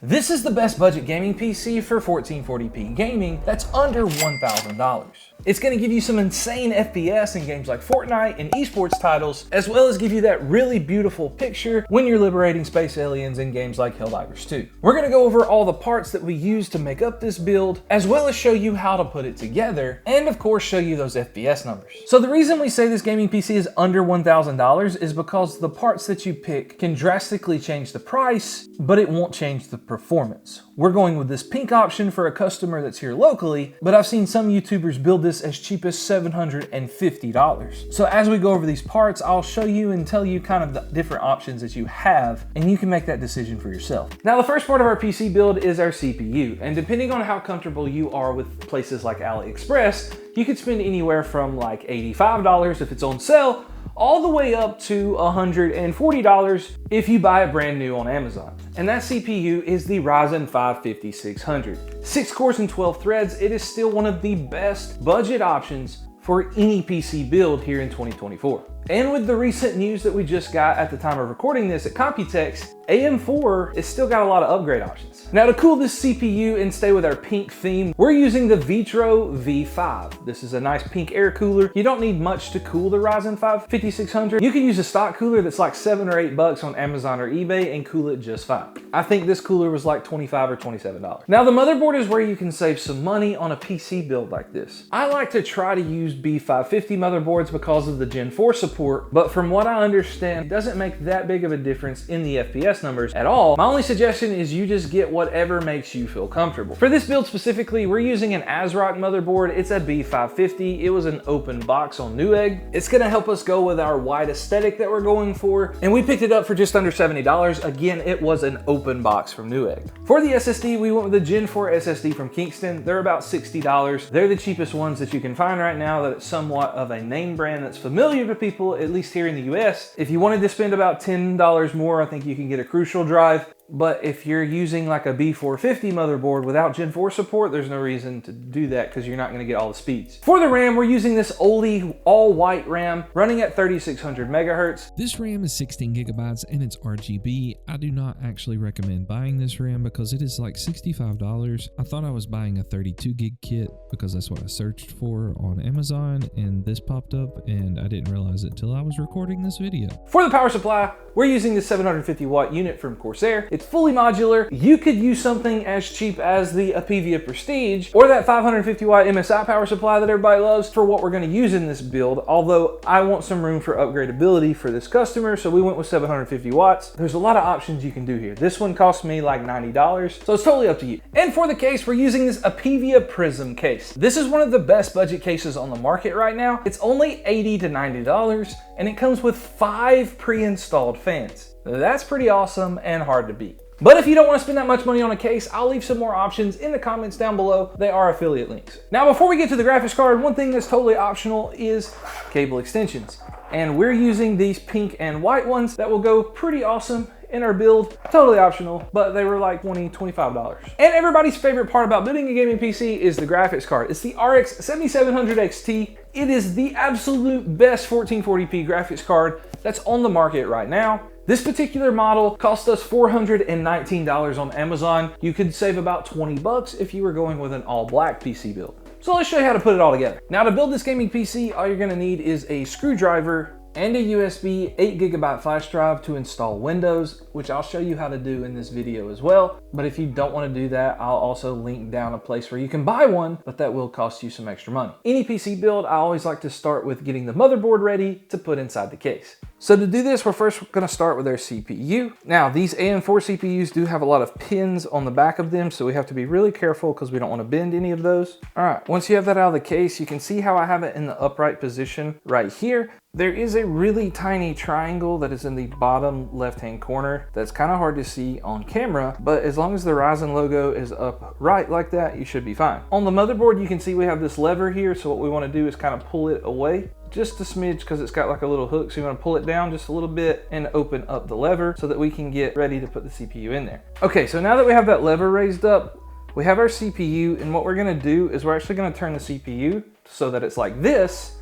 This is the best budget gaming PC for 1440p gaming that's under $1,000. It's going to give you some insane FPS in games like Fortnite and esports titles, as well as give you that really beautiful picture when you're liberating space aliens in games like Helldivers 2. We're going to go over all the parts that we use to make up this build, as well as show you how to put it together, and of course show you those FPS numbers. So the reason we say this gaming PC is under $1,000 is because the parts that you pick can drastically change the price, but it won't change the performance. We're going with this pink option for a customer that's here locally, but I've seen some YouTubers build this as cheap as $750. So as we go over these parts, I'll show you and tell you kind of the different options that you have, and you can make that decision for yourself. Now, the first part of our PC build is our CPU, and depending on how comfortable you are with places like AliExpress, you could spend anywhere from like $85 if it's on sale, all the way up to $140 if you buy it brand new on Amazon. And that CPU is the Ryzen 5 5600. 6 cores and 12 threads, it is still one of the best budget options for any PC build here in 2024. And with the recent news that we just got at the time of recording this at Computex, AM4 has still got a lot of upgrade options. Now, to cool this CPU and stay with our pink theme, we're using the Vitro V5. This is a nice pink air cooler. You don't need much to cool the Ryzen 5 5600. You can use a stock cooler that's like $7 or $8 on Amazon or eBay and cool it just fine. I think this cooler was like $25 or $27. Now, the motherboard is where you can save some money on a PC build like this. I like to try to use B550 motherboards because of the Gen 4 support, but from what I understand, it doesn't make that big of a difference in the FPS numbers at all. My only suggestion is you just get whatever makes you feel comfortable. For this build specifically, we're using an ASRock motherboard. It's a B550. It was an open box on Newegg. It's gonna help us go with our white aesthetic that we're going for, and we picked it up for just under $70. Again, it was an open box from Newegg. For the SSD, we went with the Gen 4 SSD from Kingston. They're about $60. They're the cheapest ones that you can find right now that it's somewhat of a name brand that's familiar to people, at least here in the US. If you wanted to spend about $10 more, I think you can get a Crucial drive. But if you're using like a B450 motherboard without Gen 4 support, there's no reason to do that because you're not going to get all the speeds. For the RAM, we're using this oldie all-white RAM running at 3600 megahertz. This RAM is 16 gigabytes and it's RGB. I do not actually recommend buying this RAM because it is like $65. I thought I was buying a 32 gig kit because that's what I searched for on Amazon, and this popped up and I didn't realize it till I was recording this video. For the power supply, we're using the 750 watt unit from Corsair. It's fully modular. You could use something as cheap as the Apevia Prestige or that 550 watt MSI power supply that everybody loves for what we're going to use in this build, although I want some room for upgradability for this customer, so we went with 750 watts. There's a lot of options you can do here. This one cost me like $90, so it's totally up to you. And for the case, we're using this Apevia Prism case. This is one of the best budget cases on the market right now. It's only $80 to $90, and it comes with 5 pre-installed fans. That's pretty awesome and hard to beat. But if you don't want to spend that much money on a case, I'll leave some more options in the comments down below. They are affiliate links. Now, before we get to the graphics card, one thing that's totally optional is cable extensions. And we're using these pink and white ones that will go pretty awesome in our build. Totally optional, but they were like $20, $25. And everybody's favorite part about building a gaming PC is the graphics card. It's the RX 7700 XT. It is the absolute best 1440p graphics card that's on the market right now. This particular model cost us $419 on Amazon. You could save about 20 bucks if you were going with an all black PC build. So let's show you how to put it all together. Now, to build this gaming PC, all you're gonna need is a screwdriver and a USB 8 gigabyte flash drive to install Windows, which I'll show you how to do in this video as well. But if you don't want to do that, I'll also link down a place where you can buy one, but that will cost you some extra money. Any PC build, I always like to start with getting the motherboard ready to put inside the case. So to do this, we're first going to start with our CPU. Now, these AM4 CPUs do have a lot of pins on the back of them, so we have to be really careful because we don't want to bend any of those. All right, once you have that out of the case, you can see how I have it in the upright position right here. There is a really tiny triangle that is in the bottom left-hand corner that's kind of hard to see on camera, but as long as the Ryzen logo is upright like that, you should be fine. On the motherboard, you can see we have this lever here, so what we want to do is kind of pull it away just a smidge because it's got like a little hook, so you want to pull it down just a little bit and open up the lever so that we can get ready to put the CPU in there. Okay, so now that we have that lever raised up, we have our CPU, and what we're going to do is we're actually going to turn the CPU so that it's like this,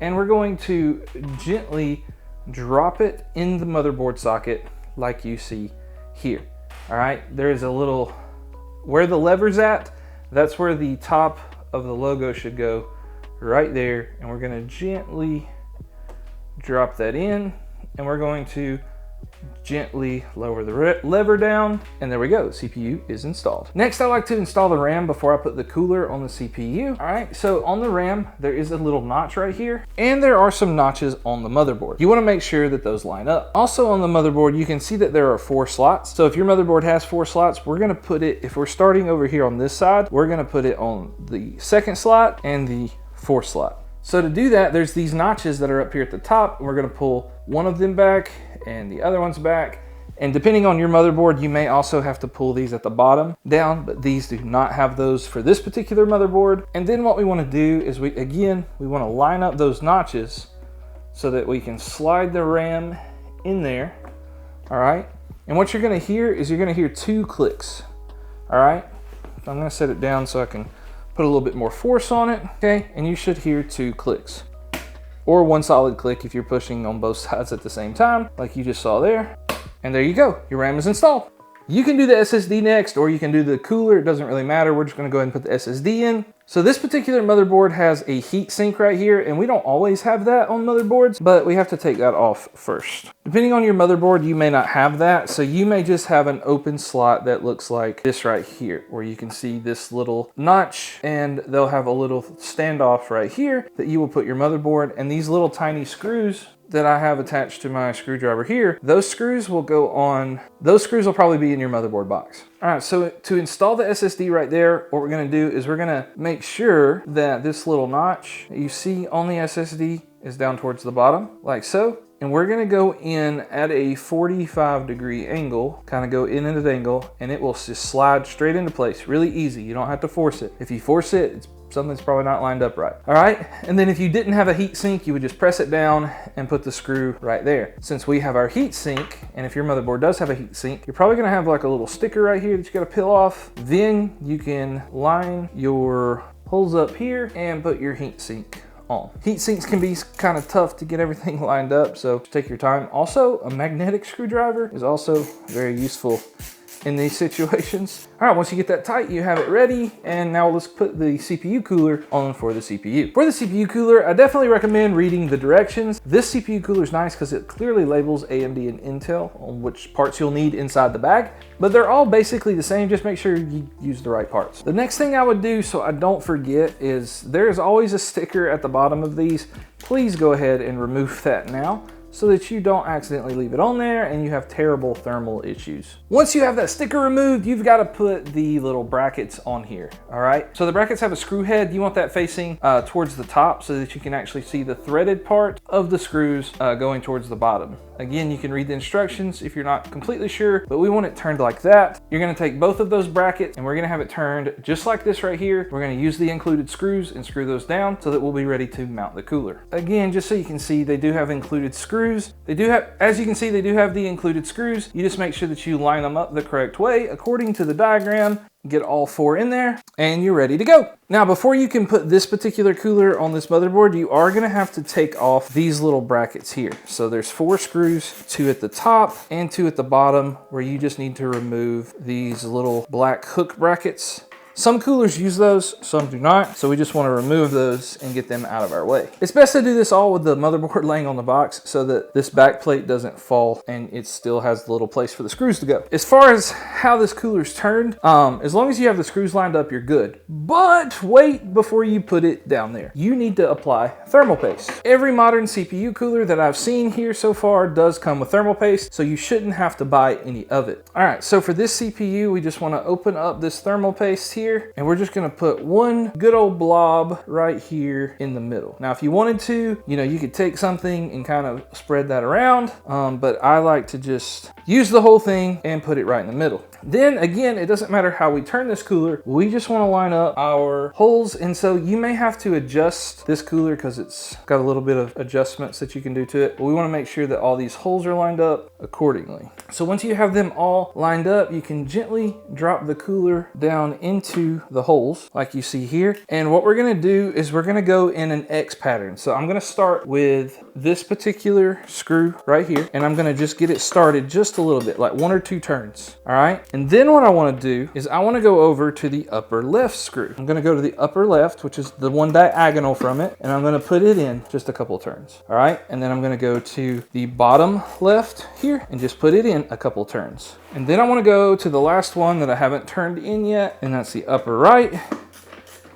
and we're going to gently drop it in the motherboard socket like you see here. All right, there is a little, where the lever's at, that's where the top of the logo should go, right there. And we're gonna gently drop that in, and we're going to gently lower the lever down, and there we go, the CPU is installed. Next, I like to install the RAM before I put the cooler on the CPU. All right, so on the RAM, there is a little notch right here, and there are some notches on the motherboard. You wanna make sure that those line up. Also on the motherboard, you can see that there are 4 slots. So if your motherboard has 4 slots, we're gonna put it, if we're starting over here on this side, we're gonna put it on the 2nd slot and the 4th slot. So to do that, there's these notches that are up here at the top, and we're gonna pull one of them back and the other one's back. And depending on your motherboard, you may also have to pull these at the bottom down, but these do not have those for this particular motherboard. And then what we wanna do is we wanna line up those notches so that we can slide the RAM in there, all right? And what you're gonna hear is you're gonna hear 2 clicks, all right? I'm gonna set it down so I can put a little bit more force on it, okay? And you should hear 2 clicks. Or 1 solid click if you're pushing on both sides at the same time, like you just saw there. And there you go, your RAM is installed. You can do the SSD next, or you can do the cooler, it doesn't really matter. We're just gonna go ahead and put the SSD in. So this particular motherboard has a heat sink right here, and we don't always have that on motherboards, but we have to take that off first. Depending on your motherboard, you may not have that, so you may just have an open slot that looks like this right here, where you can see this little notch, and they'll have a little standoff right here that you will put your motherboard, and these little tiny screws that I have attached to my screwdriver here, those screws will go on, those screws will probably be in your motherboard box. All right, so to install the SSD right there, what we're gonna do is we're gonna make sure that this little notch that you see on the SSD is down towards the bottom, like so. And we're gonna go in at a 45-degree angle, kind of go in at an angle, and it will just slide straight into place, really easy. You don't have to force it. If you force it, it's something's probably not lined up right. All right, and then if you didn't have a heat sink, you would just press it down and put the screw right there. Since we have our heat sink, and if your motherboard does have a heat sink, you're probably gonna have like a little sticker right here that you gotta peel off. Then you can line your holes up here and put your heat sink on. Heat sinks can be kind of tough to get everything lined up, so take your time. Also, a magnetic screwdriver is also very useful in these situations. All right, once you get that tight, you have it ready. And now let's put the CPU cooler on for the CPU. For the CPU cooler, I definitely recommend reading the directions. This CPU cooler is nice because it clearly labels AMD and Intel on which parts you'll need inside the bag, but they're all basically the same. Just make sure you use the right parts. The next thing I would do, so I don't forget, is there's always a sticker at the bottom of these. Please go ahead and remove that now, so that you don't accidentally leave it on there and you have terrible thermal issues. Once you have that sticker removed, you've got to put the little brackets on here, all right? So the brackets have a screw head. You want that facing towards the top so that you can actually see the threaded part of the screws going towards the bottom. Again, you can read the instructions if you're not completely sure, but we want it turned like that. You're gonna take both of those brackets and we're gonna have it turned just like this right here. We're gonna use the included screws and screw those down so that we'll be ready to mount the cooler. Again, just so you can see, they do have included screws. They do have, as you can see, they do have the included screws. You just make sure that you line them up the correct way according to the diagram. Get all 4 in there and you're ready to go. Now, before you can put this particular cooler on this motherboard, you are gonna have to take off these little brackets here. So there's 4 screws, 2 at the top and 2 at the bottom, where you just need to remove these little black hook brackets. Some coolers use those, some do not. So we just want to remove those and get them out of our way. It's best to do this all with the motherboard laying on the box so that this back plate doesn't fall and it still has the little place for the screws to go. As far as how this cooler's turned, as long as you have the screws lined up, you're good. But wait before you put it down there. You need to apply thermal paste. Every modern CPU cooler that I've seen here so far does come with thermal paste, so you shouldn't have to buy any of it. All right, so for this CPU, we just want to open up this thermal paste here, and we're just gonna put one good old blob right here in the middle. Now, if you wanted to, you could take something and kind of spread that around, but I like to just use the whole thing and put it right in the middle. Then again, it doesn't matter how we turn this cooler, we just wanna line up our holes. And so you may have to adjust this cooler because it's got a little bit of adjustments that you can do to it, but we wanna make sure that all these holes are lined up accordingly. So once you have them all lined up, you can gently drop the cooler down into into the holes like you see here. And what we're gonna do is we're gonna go in an X pattern. So I'm gonna start with this particular screw right here, and I'm gonna just get it started just a little bit, like 1 or 2 turns, all right? And then what I wanna do is I wanna go over to the upper left screw. I'm gonna go to the upper left, which is the one diagonal from it, and I'm gonna put it in just a couple turns, all right? And then I'm gonna go to the bottom left here and just put it in a couple turns. And then I wanna go to the last one that I haven't turned in yet, and that's the upper right,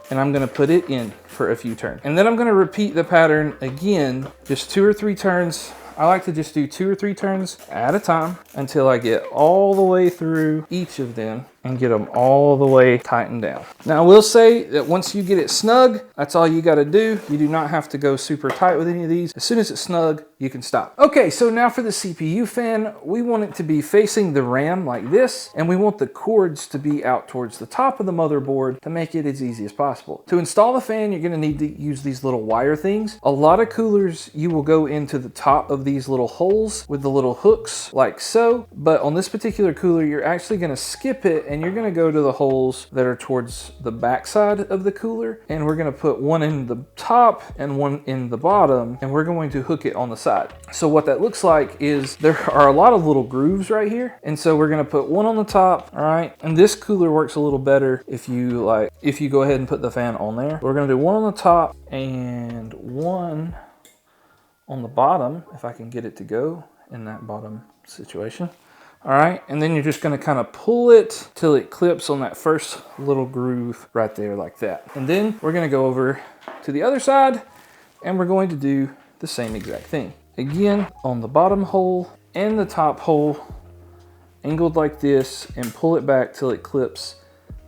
and I'm gonna put it in for a few turns. And then I'm gonna repeat the pattern again, just 2 or 3 turns. I like to just do 2 or 3 turns at a time until I get all the way through each of them and get them all the way tightened down. Now I will say that once you get it snug, that's all you gotta do. You do not have to go super tight with any of these. As soon as it's snug, you can stop. Okay, so now for the CPU fan, we want it to be facing the RAM like this, and we want the cords to be out towards the top of the motherboard to make it as easy as possible. To install the fan, you're gonna need to use these little wire things. A lot of coolers, you will go into the top of these little holes with the little hooks like so, but on this particular cooler, you're actually gonna skip it and you're gonna go to the holes that are towards the back side of the cooler, and we're gonna put one in the top and one in the bottom, and we're going to hook it on the side. So what that looks like is there are a lot of little grooves right here, and so we're gonna put one on the top, all right? And this cooler works a little better if you go ahead and put the fan on there. We're gonna do one on the top and one on the bottom, if I can get it to go in that bottom situation. All right, and then you're just gonna kind of pull it till it clips on that first little groove right there like that. And then we're gonna go over to the other side and we're going to do the same exact thing. Again, on the bottom hole and the top hole, angled like this, and pull it back till it clips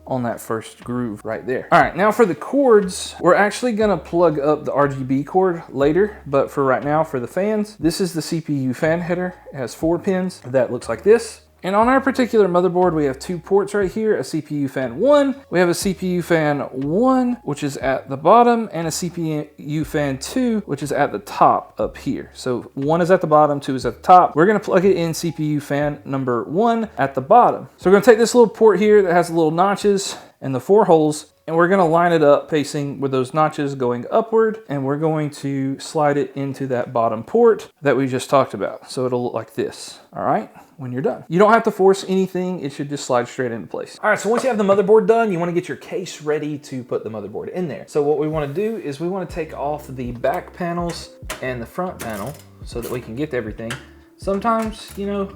on that first groove right there. All right, now for the cords, we're actually gonna plug up the RGB cord later, but for right now, for the fans, this is the CPU fan header. It has 4 pins that looks like this. And on our particular motherboard, we have 2 ports right here, a CPU fan 1. We have a CPU fan 1, which is at the bottom, and a CPU fan 2, which is at the top up here. So 1 is at the bottom, 2 is at the top. We're gonna plug it in CPU fan number 1 at the bottom. So we're gonna take this little port here that has the little notches and the 4 holes, and we're gonna line it up facing with those notches going upward, and we're going to slide it into that bottom port that we just talked about. So it'll look like this, all right? When you're done. You don't have to force anything, it should just slide straight into place. All right, so once you have the motherboard done, you wanna get your case ready to put the motherboard in there. So what we wanna do is we wanna take off the back panels and the front panel so that we can get to everything. Sometimes, you know,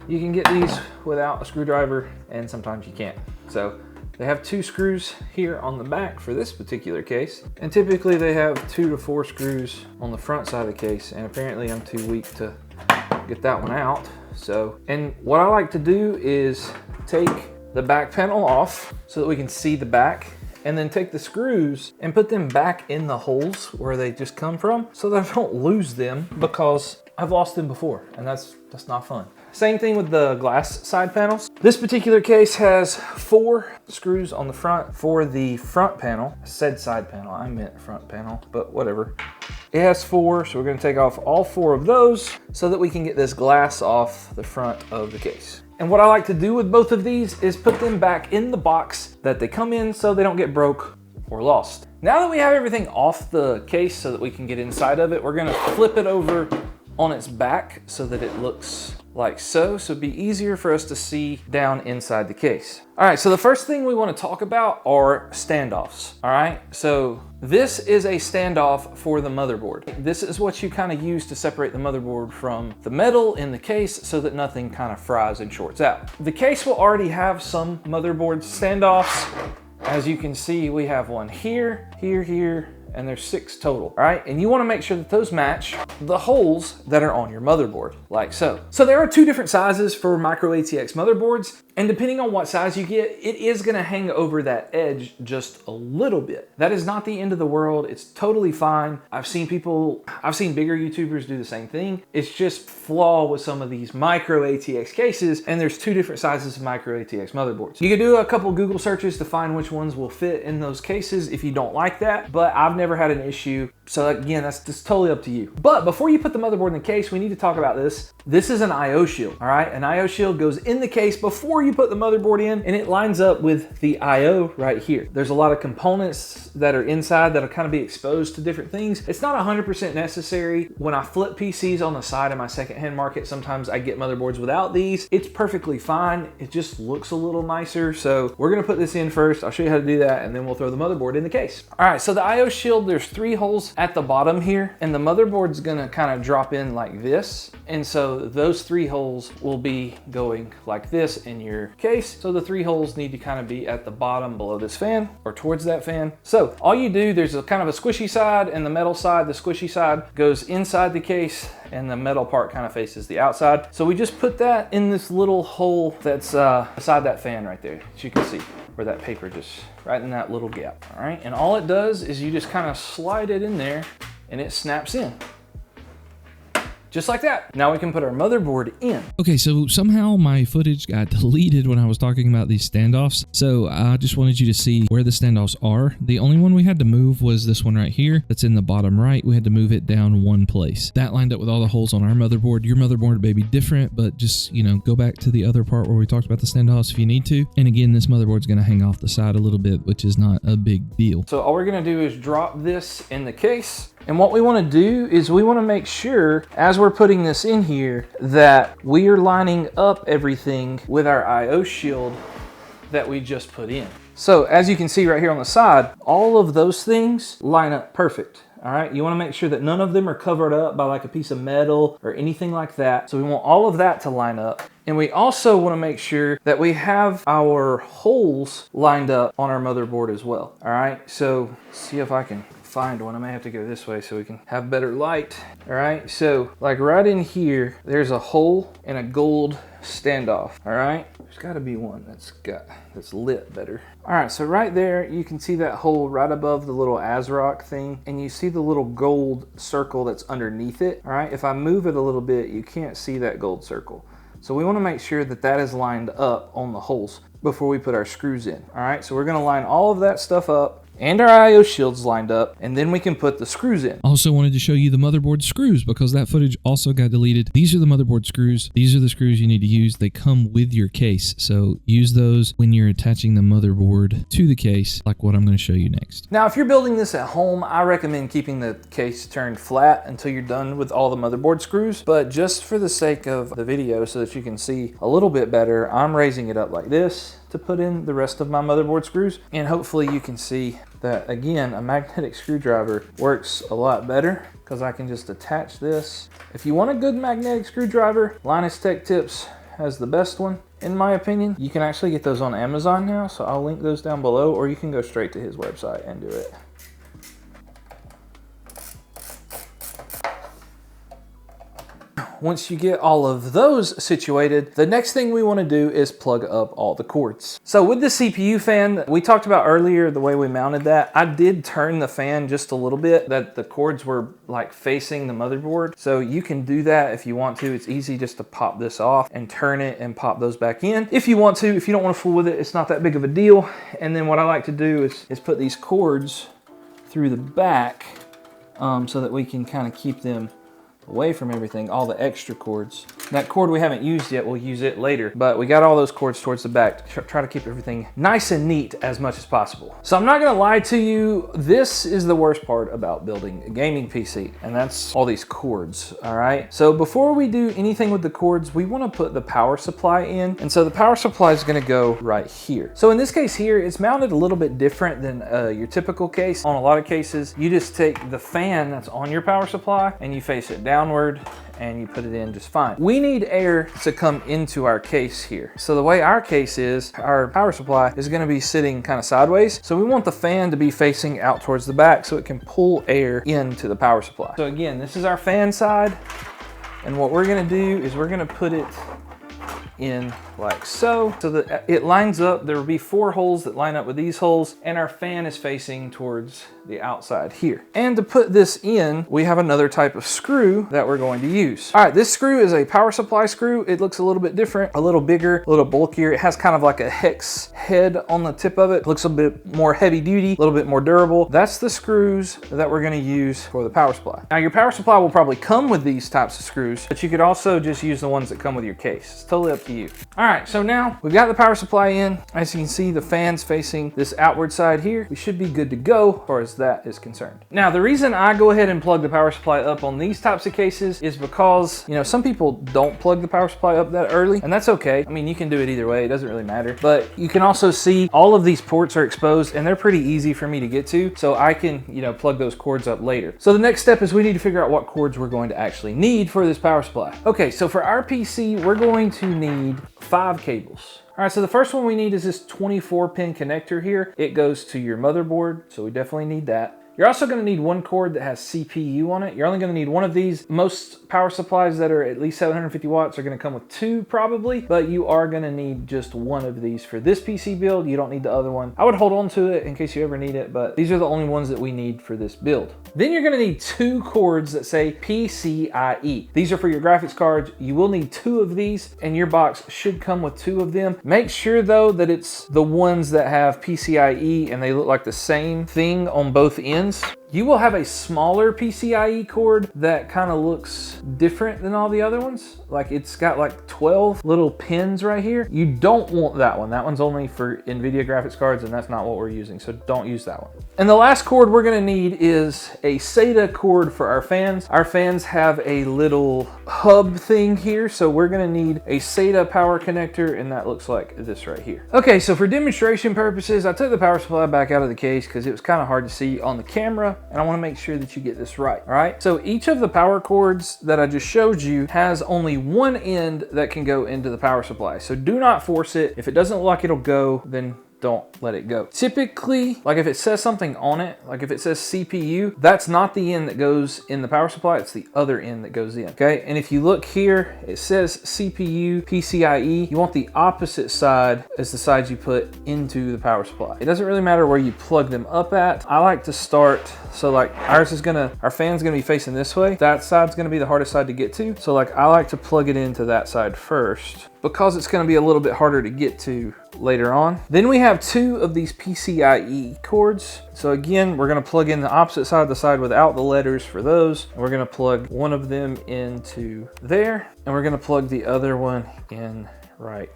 you can get these without a screwdriver, and sometimes you can't. So they have 2 screws here on the back for this particular case, and typically they have 2 to 4 screws on the front side of the case, and apparently I'm too weak to get that one out. So, and what I like to do is take the back panel off so that we can see the back, and then take the screws and put them back in the holes where they just come from so that I don't lose them, because I've lost them before, and that's not fun. Same thing with the glass side panels. This particular case has 4 screws on the front for the front panel. I said side panel, I meant front panel, but whatever. It has 4, so we're gonna take off all 4 of those so that we can get this glass off the front of the case. And what I like to do with both of these is put them back in the box that they come in so they don't get broke or lost. Now that we have everything off the case so that we can get inside of it, we're gonna flip it over on its back so that it looks like so. So it'd be easier for us to see down inside the case. All right, so the first thing we want to talk about are standoffs. All right, so this is a standoff for the motherboard. This is what you kind of use to separate the motherboard from the metal in the case so that nothing kind of fries and shorts out. The case will already have some motherboard standoffs. As you can see, we have one here, here, and there's 6 total, all right? And you wanna make sure that those match the holes that are on your motherboard, like so. So there are 2 different sizes for micro ATX motherboards, and depending on what size you get, it is gonna hang over that edge just a little bit. That is not the end of the world, it's totally fine. I've seen bigger YouTubers do the same thing. It's just flaw with some of these micro ATX cases, and there's 2 different sizes of micro ATX motherboards. You can do a couple Google searches to find which ones will fit in those cases if you don't like that, but I've never had an issue. So again, that's just totally up to you. But before you put the motherboard in the case, we need to talk about this. This is an IO shield, all right? An IO shield goes in the case before before you put the motherboard in, and it lines up with the IO right here. There's a lot of components that are inside that'll kind of be exposed to different things. It's not 100% necessary. When I flip PCs on the side in my secondhand market, sometimes I get motherboards without these. It's perfectly fine. It just looks a little nicer. So we're gonna put this in first. I'll show you how to do that, and then we'll throw the motherboard in the case. All right, so the IO shield, there's 3 holes at the bottom here, and the motherboard's gonna kind of drop in like this. And so those 3 holes will be going like this in your case. So the 3 holes need to kind of be at the bottom below this fan or towards that fan. So all you do, there's a kind of a squishy side and the metal side. The squishy side goes inside the case and the metal part kind of faces the outside. So we just put that in this little hole that's beside that fan right there, as you can see, where that paper just right in that little gap. All right, and all it does is you just kind of slide it in there and it snaps in. Just like that. Now we can put our motherboard in. Okay, so somehow my footage got deleted when I was talking about these standoffs. So I just wanted you to see where the standoffs are. The only one we had to move was this one right here. That's in the bottom right. We had to move it down one place. That lined up with all the holes on our motherboard. Your motherboard may be different, but just, you know, go back to the other part where we talked about the standoffs if you need to. And again, this motherboard's gonna hang off the side a little bit, which is not a big deal. So all we're gonna do is drop this in the case. And what we want to do is we want to make sure as we're putting this in here that we are lining up everything with our IO shield that we just put in. So as you can see right here on the side, all of those things line up perfect. All right, you want to make sure that none of them are covered up by like a piece of metal or anything like that. So we want all of that to line up. And we also want to make sure that we have our holes lined up on our motherboard as well. All right, so see if I can find one. I may have to go this way so we can have better light. All right, so like right in here, there's a hole and a gold standoff. All right, there's got to be one that's lit better. All right, so right there, you can see that hole right above the little ASRock thing, and you see the little gold circle that's underneath it. All right, if I move it a little bit, you can't see that gold circle. So we want to make sure that that is lined up on the holes before we put our screws in. All right, so we're going to line all of that stuff up and our IO shields lined up, and then we can put the screws in. Also wanted to show you the motherboard screws because that footage also got deleted. These are the motherboard screws. These are the screws you need to use. They come with your case, so use those when you're attaching the motherboard to the case, like what I'm going to show you next. Now, if you're building this at home, I recommend keeping the case turned flat until you're done with all the motherboard screws, but just for the sake of the video so that you can see a little bit better, I'm raising it up like this to put in the rest of my motherboard screws, and hopefully you can see that again a magnetic screwdriver works a lot better because I can just attach this. If you want a good magnetic screwdriver, Linus Tech Tips has the best one in my opinion. You can actually get those on Amazon now, so I'll link those down below, or you can go straight to his website and do it. Once you get all of those situated, the next thing we want to do is plug up all the cords. So with the CPU fan, we talked about earlier the way we mounted that. I did turn the fan just a little bit, that the cords were like facing the motherboard. So you can do that if you want to. It's easy just to pop this off and turn it and pop those back in. If you want to, if you don't want to fool with it, it's not that big of a deal. And then what I like to do is put these cords through the back so that we can kind of keep them away from everything, all the extra cords. That cord we haven't used yet, we'll use it later, but we got all those cords towards the back to try to keep everything nice and neat as much as possible. So I'm not gonna lie to you, this is the worst part about building a gaming PC, and that's all these cords, all right? So before we do anything with the cords, we wanna put the power supply in, and so the power supply is gonna go right here. So in this case here, it's mounted a little bit different than your typical case. On a lot of cases, you just take the fan that's on your power supply and you face it downward and you put it in just fine. We need air to come into our case here. So the way our case is, our power supply is gonna be sitting kind of sideways. So we want the fan to be facing out towards the back so it can pull air into the power supply. So again, this is our fan side. And what we're gonna do is we're gonna put it in like so that it lines up. There will be 4 holes that line up with these holes, and our fan is facing towards the outside here. And to put this in, we have another type of screw that we're going to use. All right, this screw is a power supply screw. It looks a little bit different, a little bigger, a little bulkier. It has kind of like a hex head on the tip of it. Looks a bit more heavy duty, a little bit more durable. That's the screws that we're gonna use for the power supply. Now your power supply will probably come with these types of screws, but you could also just use the ones that come with your case. It's totally up to you. All right, so now we've got the power supply in. As you can see, the fan's facing this outward side here. We should be good to go as far as that is concerned. Now, the reason I go ahead and plug the power supply up on these types of cases is because, you know, some people don't plug the power supply up that early, and that's okay. I mean, you can do it either way. It doesn't really matter. But you can also see all of these ports are exposed, and they're pretty easy for me to get to, so I can, you know, plug those cords up later. So the next step is we need to figure out what cords we're going to actually need for this power supply. Okay, so for our PC, we're going to need 5 cables. All right, so the first one we need is this 24-pin connector here. It goes to your motherboard, so we definitely need that. You're also gonna need one cord that has CPU on it. You're only gonna need one of these. Most power supplies that are at least 750 watts are gonna come with 2 probably, but you are gonna need just one of these for this PC build. You don't need the other one. I would hold on to it in case you ever need it, but these are the only ones that we need for this build. Then you're gonna need 2 cords that say PCIe. These are for your graphics cards. You will need 2 of these, and your box should come with 2 of them. Make sure though that it's the ones that have PCIe and they look like the same thing on both ends. You will have a smaller PCIe cord that kind of looks different than all the other ones. Like it's got like 12 little pins right here. You don't want that one. That one's only for NVIDIA graphics cards, and that's not what we're using, so don't use that one. And the last cord we're gonna need is a SATA cord for our fans. Our fans have a little hub thing here, so we're gonna need a SATA power connector, and that looks like this right here. Okay, so for demonstration purposes, I took the power supply back out of the case because it was kind of hard to see on the camera, and I want to make sure that you get this right. All right, so each of the power cords that I just showed you has only one end that can go into the power supply, so do not force it. If it doesn't look like it'll go, then don't let it go. Typically, like if it says something on it, like if it says CPU, that's not the end that goes in the power supply, it's the other end that goes in, okay? And if you look here, it says CPU, PCIe. You want the opposite side as the side you put into the power supply. It doesn't really matter where you plug them up at. I like to start, so like our fan's gonna be facing this way. That side's gonna be the hardest side to get to. So like I like to plug it into that side first because it's gonna be a little bit harder to get to later on. Then we have 2 of these PCIe cords. So again, we're gonna plug in the opposite side, the side without the letters for those. And we're gonna plug one of them into there, and we're gonna plug the other one in right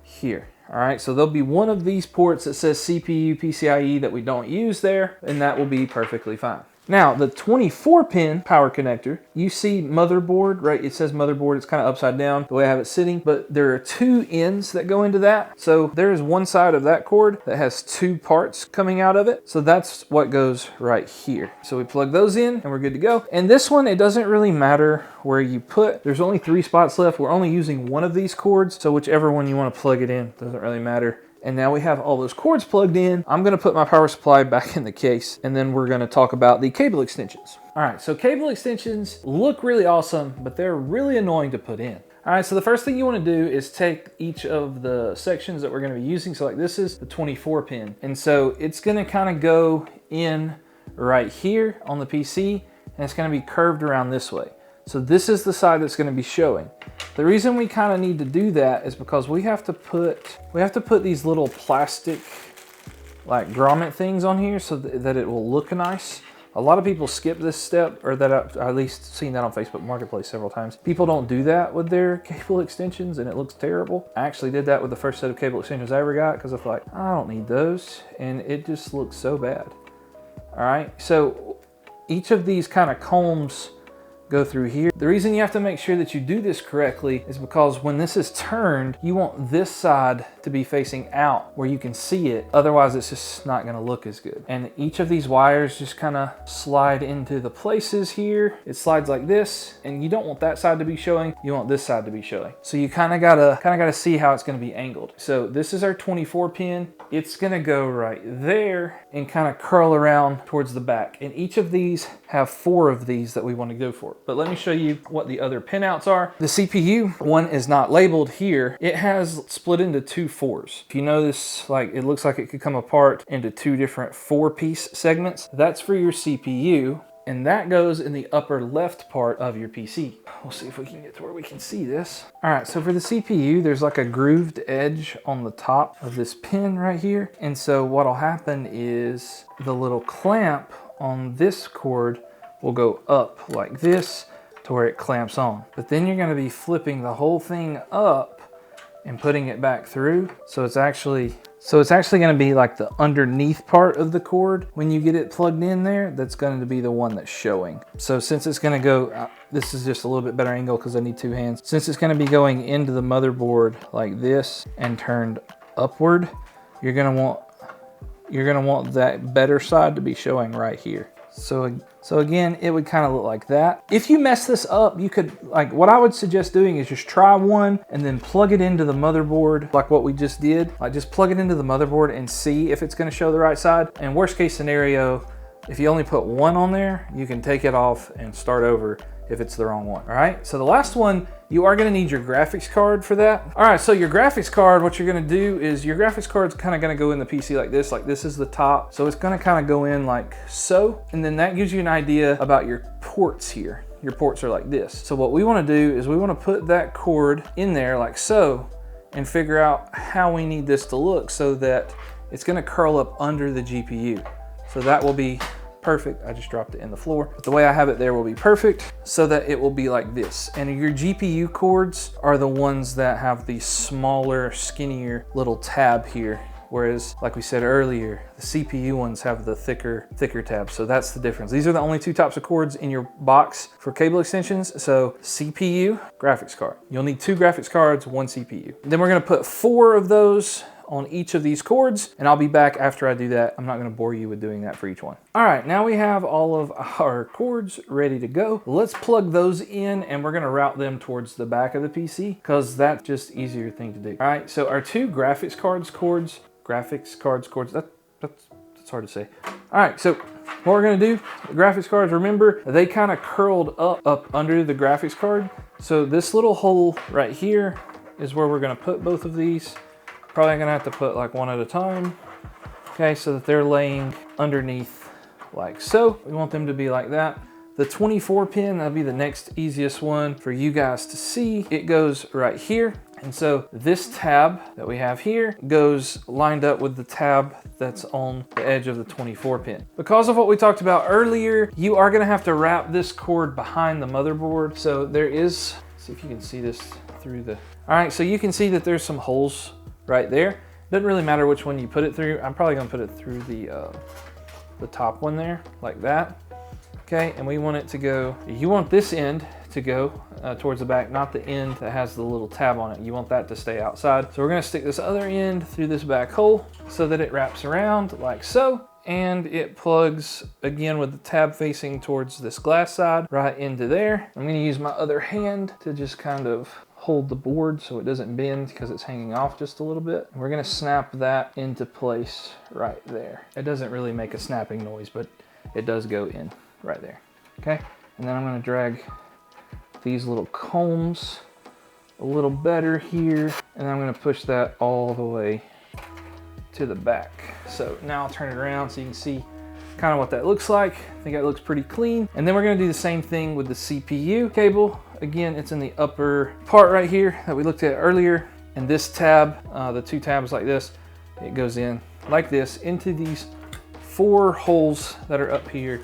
here. All right, so there'll be one of these ports that says CPU, PCIe that we don't use there, and that will be perfectly fine. Now, the 24-pin power connector, you see motherboard, right? It says motherboard, it's kind of upside down the way I have it sitting, but there are 2 ends that go into that. So there is one side of that cord that has 2 parts coming out of it. So that's what goes right here. So we plug those in and we're good to go. And this one, it doesn't really matter where you put. There's only 3 spots left. We're only using one of these cords. So whichever one you want to plug it in, doesn't really matter. And now we have all those cords plugged in. I'm gonna put my power supply back in the case, and then we're gonna talk about the cable extensions. All right, so cable extensions look really awesome, but they're really annoying to put in. All right, so the first thing you wanna do is take each of the sections that we're gonna be using. So like this is the 24-pin. And so it's gonna kind of go in right here on the PC, and it's gonna be curved around this way. So this is the side that's gonna be showing. The reason we kind of need to do that is because we have to put these little plastic like grommet things on here so that it will look nice. A lot of people skip this step, or that I've at least seen that on Facebook Marketplace several times. People don't do that with their cable extensions and it looks terrible. I actually did that with the first set of cable extensions I ever got because I thought, I don't need those, and it just looks so bad. All right, so each of these kind of combs go through here. The reason you have to make sure that you do this correctly is because when this is turned, you want this side to be facing out where you can see it. Otherwise, it's just not gonna look as good. And each of these wires just kind of slide into the places here. It slides like this, and you don't want that side to be showing. You want this side to be showing. So you kind of gotta see how it's gonna be angled. So this is our 24-pin. It's gonna go right there and kind of curl around towards the back. And each of these have 4 of these that we want to go for. But let me show you what the other pinouts are. The CPU one is not labeled here. It has split into 2 4s. If you notice, like it looks like it could come apart into 2 different 4-piece segments. That's for your CPU. and that goes in the upper left part of your PC. We'll see if we can get to where we can see this. All right, so for the CPU, there's like a grooved edge on the top of this pin right here. And so what'll happen is the little clamp on this cord will go up like this to where it clamps on. But then you're gonna be flipping the whole thing up and putting it back through. So it's actually gonna be like the underneath part of the cord when you get it plugged in there, that's going to be the one that's showing. So since it's gonna go, this is just a little bit better angle because I need two hands. Since it's gonna be going into the motherboard like this and turned upward, you're gonna want that better side to be showing right here. So again, it would kind of look like that. If you mess this up, you could, like, what I would suggest doing is just try one and then plug it into the motherboard like what we just did. Like, just plug it into the motherboard and see if it's gonna show the right side. And worst case scenario, if you only put one on there, you can take it off and start over if it's the wrong one. All right, so the last one, you are gonna need your graphics card for that. All right, so your graphics card, what you're gonna do is your graphics card's kind of gonna go in the PC like this is the top. So it's gonna kind of go in like so, and then that gives you an idea about your ports here. Your ports are like this. So what we wanna do is we wanna put that cord in there like so, and figure out how we need this to look so that it's gonna curl up under the GPU. So that will be perfect. I just dropped it in the floor. But the way I have it there will be perfect so that it will be like this. And your GPU cords are the ones that have the smaller, skinnier little tab here. Whereas, like we said earlier, the CPU ones have the thicker tab. So that's the difference. These are the only two types of cords in your box for cable extensions. So CPU, graphics card. You'll need two graphics cards, one CPU. Then we're gonna put 4 of those on each of these cords, and I'll be back after I do that. I'm not gonna bore you with doing that for each one. All right, now we have all of our cords ready to go. Let's plug those in, and we're gonna route them towards the back of the PC, because that's just easier thing to do. All right, so our two graphics cards cords, that's hard to say. All right, so what we're gonna do, the graphics cards, remember, they kind of curled up under the graphics card. So this little hole right here is where we're gonna put both of these. Probably gonna have to put like one at a time. Okay, so that they're laying underneath like so. We want them to be like that. The 24 pin, that'll be the next easiest one for you guys to see. It goes right here. And so this tab that we have here goes lined up with the tab that's on the edge of the 24 pin. Because of what we talked about earlier, you are gonna have to wrap this cord behind the motherboard. So there is, let's see if you can see this through the, all right, so you can see that there's some holes right there. Doesn't really matter which one you put it through. I'm probably gonna put it through the top one there, like that. Okay, and we want it to go, you want this end to go towards the back, not the end that has the little tab on it. You want that to stay outside. So we're gonna stick this other end through this back hole so that it wraps around like so. And it plugs again with the tab facing towards this glass side right into there. I'm gonna use my other hand to just kind of hold the board so it doesn't bend because it's hanging off just a little bit. We're gonna snap that into place right there. It doesn't really make a snapping noise, but it does go in right there, okay? And then I'm gonna drag these little combs a little better here, and I'm gonna push that all the way to the back. So now I'll turn it around so you can see kind of what that looks like. I think that looks pretty clean. And then we're gonna do the same thing with the CPU cable. Again, it's in the upper part right here that we looked at earlier. And this tab, the two tabs like this, it goes in like this into these 4 holes that are up here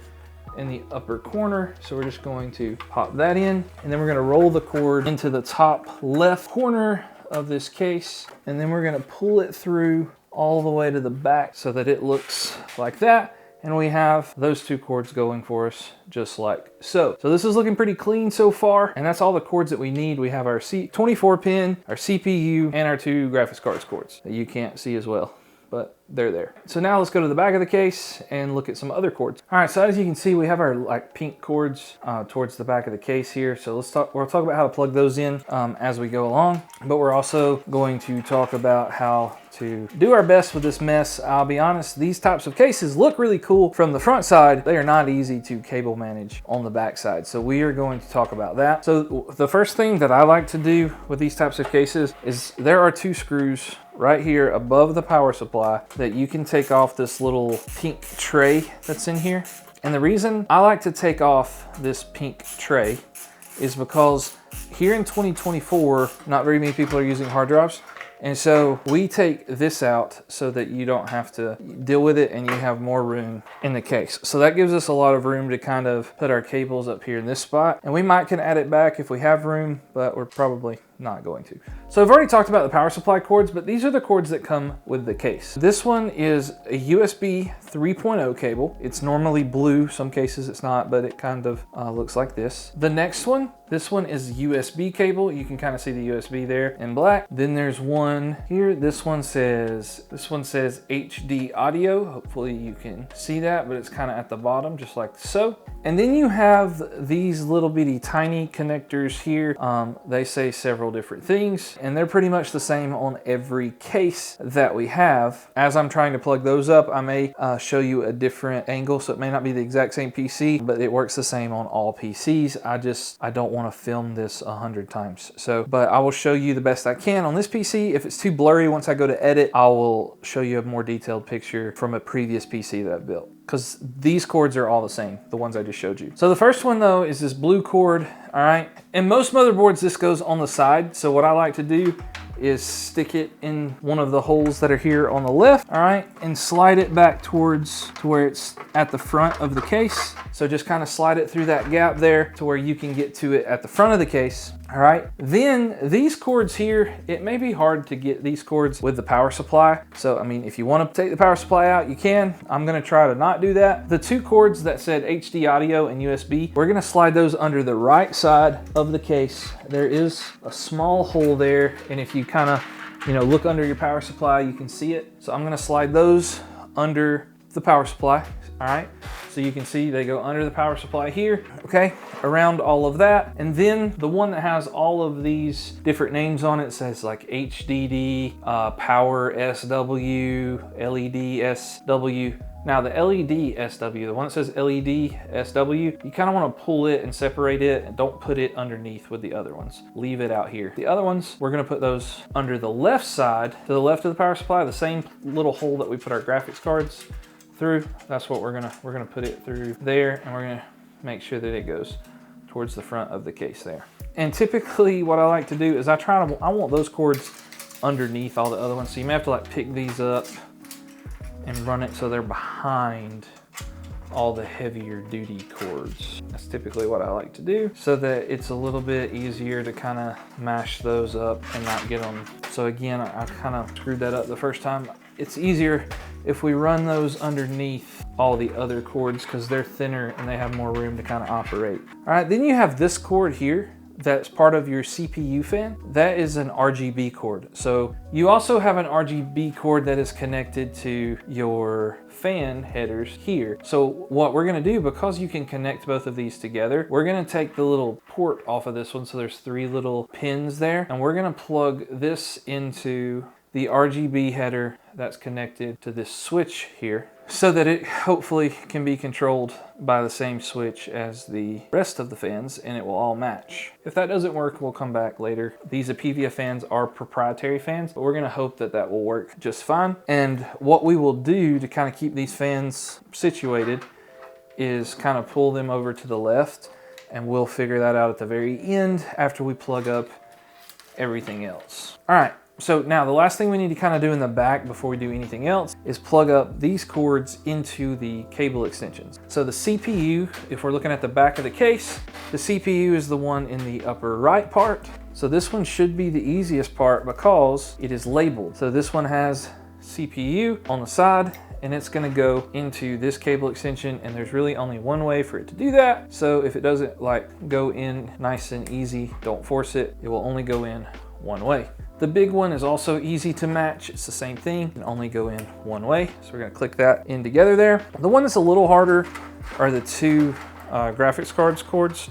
in the upper corner. So we're just going to pop that in, and then we're gonna roll the cord into the top left corner of this case. And then we're gonna pull it through all the way to the back so that it looks like that. And we have those 2 cords going for us just like so. So this is looking pretty clean so far, and that's all the cords that we need. We have our 24 pin, our CPU, and our 2 graphics cards cords that you can't see as well, but they're there. So now let's go to the back of the case and look at some other cords. All right, so as you can see, we have our like pink cords towards the back of the case here. So we'll talk about how to plug those in as we go along, but we're also going to talk about how to do our best with this mess. I'll be honest, these types of cases look really cool from the front side. They are not easy to cable manage on the back side. So we are going to talk about that. So the first thing that I like to do with these types of cases is there are 2 screws right here above the power supply that you can take off this little pink tray that's in here. And the reason I like to take off this pink tray is because here in 2024, not very many people are using hard drives. And so we take this out so that you don't have to deal with it and you have more room in the case. So that gives us a lot of room to kind of put our cables up here in this spot. And we might can add it back if we have room, but we're probably not going to. So I've already talked about the power supply cords, but these are the cords that come with the case. This one is a USB 3.0 cable. It's normally blue, some cases it's not, but it kind of looks like this. The next one, this one is USB cable. You can kind of see the USB there in black. Then there's one here. This one says HD audio. Hopefully you can see that, but it's kind of at the bottom, just like so. And then you have these little bitty tiny connectors here. They say several different things, and they're pretty much the same on every case that we have. As I'm trying to plug those up, I may show you a different angle, so it may not be the exact same PC, but it works the same on all PCs. I don't want to film this 100 times. But I will show you the best I can on this PC. If it's too blurry, once I go to edit, I will show you a more detailed picture from a previous PC that I've built, because these cords are all the same, the ones I just showed you. So the first one though is this blue cord, all right? In most motherboards, this goes on the side. So what I like to do is stick it in one of the holes that are here on the left, all right? And slide it back towards to where it's at the front of the case. So just kind of slide it through that gap there to where you can get to it at the front of the case. All right, then these cords here, it may be hard to get these cords with the power supply. So, I mean, if you want to take the power supply out, you can. I'm going to try to not do that. The two cords that said HD audio and USB, we're going to slide those under the right side of the case. There is a small hole there, and if you kind of, look under your power supply, you can see it. So I'm going to slide those under the power supply. All right, so you can see they go under the power supply here, okay, around all of that. And then the one that has all of these different names on it says like HDD, Power SW, LED SW. Now the LED SW, the one that says LED SW, you kind of want to pull it and separate it, and don't put it underneath with the other ones. Leave it out here. The other ones, we're going to put those under the left side, to the left of the power supply, the same little hole that we put our graphics cards through. That's what we're gonna put it through there, and we're gonna make sure that it goes towards the front of the case there. And typically what I like to do is I want those cords underneath all the other ones. So you may have to like pick these up and run it so they're behind all the heavier duty cords. That's typically what I like to do, so that it's a little bit easier to kind of mash those up and not get them. So again, I kind of screwed that up the first time. It's easier if we run those underneath all the other cords because they're thinner and they have more room to kind of operate. All right, then you have this cord here that's part of your CPU fan. That is an RGB cord. So you also have an RGB cord that is connected to your fan headers here. So what we're gonna do, because you can connect both of these together, we're gonna take the little port off of this one. So there's 3 little pins there, and we're gonna plug this into the RGB header that's connected to this switch here, so that it hopefully can be controlled by the same switch as the rest of the fans, and it will all match. If that doesn't work, we'll come back later. These Apevia fans are proprietary fans, but we're gonna hope that that will work just fine. And what we will do to kind of keep these fans situated is kind of pull them over to the left, and we'll figure that out at the very end after we plug up everything else. All right. So now the last thing we need to kind of do in the back before we do anything else is plug up these cords into the cable extensions. So the CPU, if we're looking at the back of the case, the CPU is the one in the upper right part. So this one should be the easiest part because it is labeled. So this one has CPU on the side, and it's gonna go into this cable extension, and there's really only one way for it to do that. So if it doesn't like go in nice and easy, don't force it. It will only go in one way. The big one is also easy to match. It's the same thing, and only go in one way. So we're gonna click that in together there. The one that's a little harder are the 2 graphics cards cords,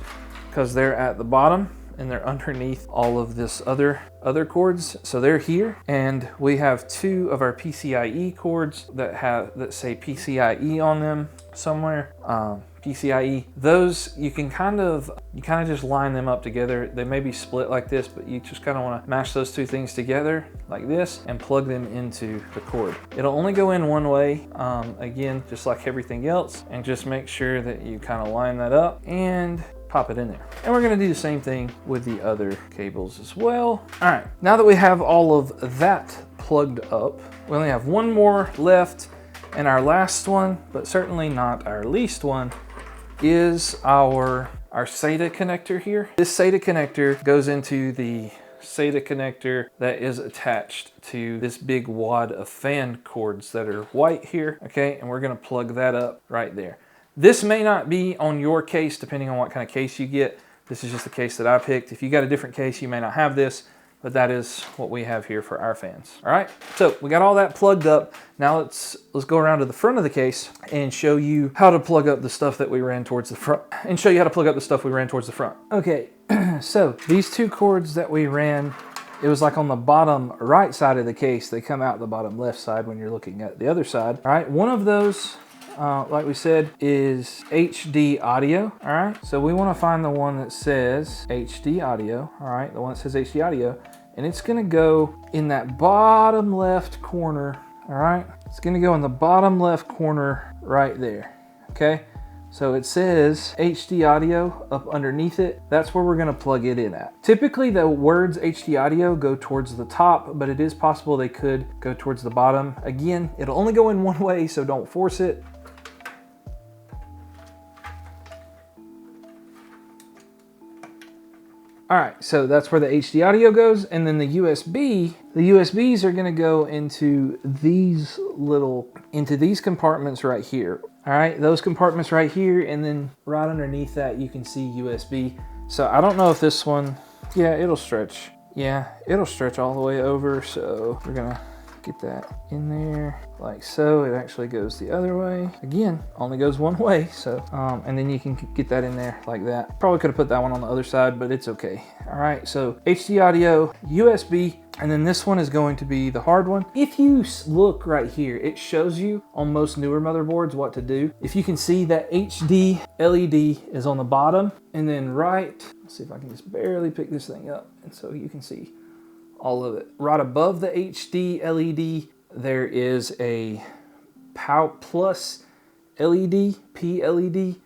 because they're at the bottom and they're underneath all of this other cords. So they're here, and we have 2 of our PCIe cords that say PCIe on them somewhere. PCIe. Those you kind of just line them up together. They may be split like this, but you just kind of want to mash those two things together like this and plug them into the cord. It'll only go in one way, again, just like everything else, and just make sure that you kind of line that up and pop it in there. And we're gonna do the same thing with the other cables as well. All right, now that we have all of that plugged up, we only have one more left, and our last one, but certainly not our least one, is our SATA connector here. This SATA connector goes into the SATA connector that is attached to this big wad of fan cords that are white here, okay? And we're gonna plug that up right there. This may not be on your case, depending on what kind of case you get. This is just the case that I picked. If you got a different case, you may not have this, but that is what we have here for our fans. All right, so we got all that plugged up. Now let's go around to the front of the case and show you how to plug up the stuff that we ran towards the front, Okay, so these two cords that we ran, it was like on the bottom right side of the case. They come out the bottom left side when you're looking at the other side. All right, one of those, like we said, is HD audio. All right, so we want to find the one that says HD audio. All right, the one that says HD audio, and it's going to go in that bottom left corner. All right, it's going to go in the bottom left corner right there. Okay, so it says HD audio up underneath it. That's where we're going to plug it in at. Typically the words HD audio go towards the top, but it is possible they could go towards the bottom. Again, it'll only go in one way, so don't force it. All right, so that's where the HD audio goes, and then the USBs are gonna go into these compartments right here. All right, those compartments right here, and then right underneath that, you can see USB. So I don't know if this one, yeah, it'll stretch. Yeah, it'll stretch all the way over, so we're gonna get that in there like so. It actually goes the other way. Again, only goes one way, so and then you can get that in there like that. Probably could have put that one on the other side, but it's okay. All right, so HD audio, USB, and then this one is going to be the hard one. If you look right here, it shows you on most newer motherboards what to do. If you can see, that HD LED is on the bottom, and then let's see if I can just barely pick this thing up, and so you can see all of it. Right above the HD LED, there is a Power Plus LED, P-LED,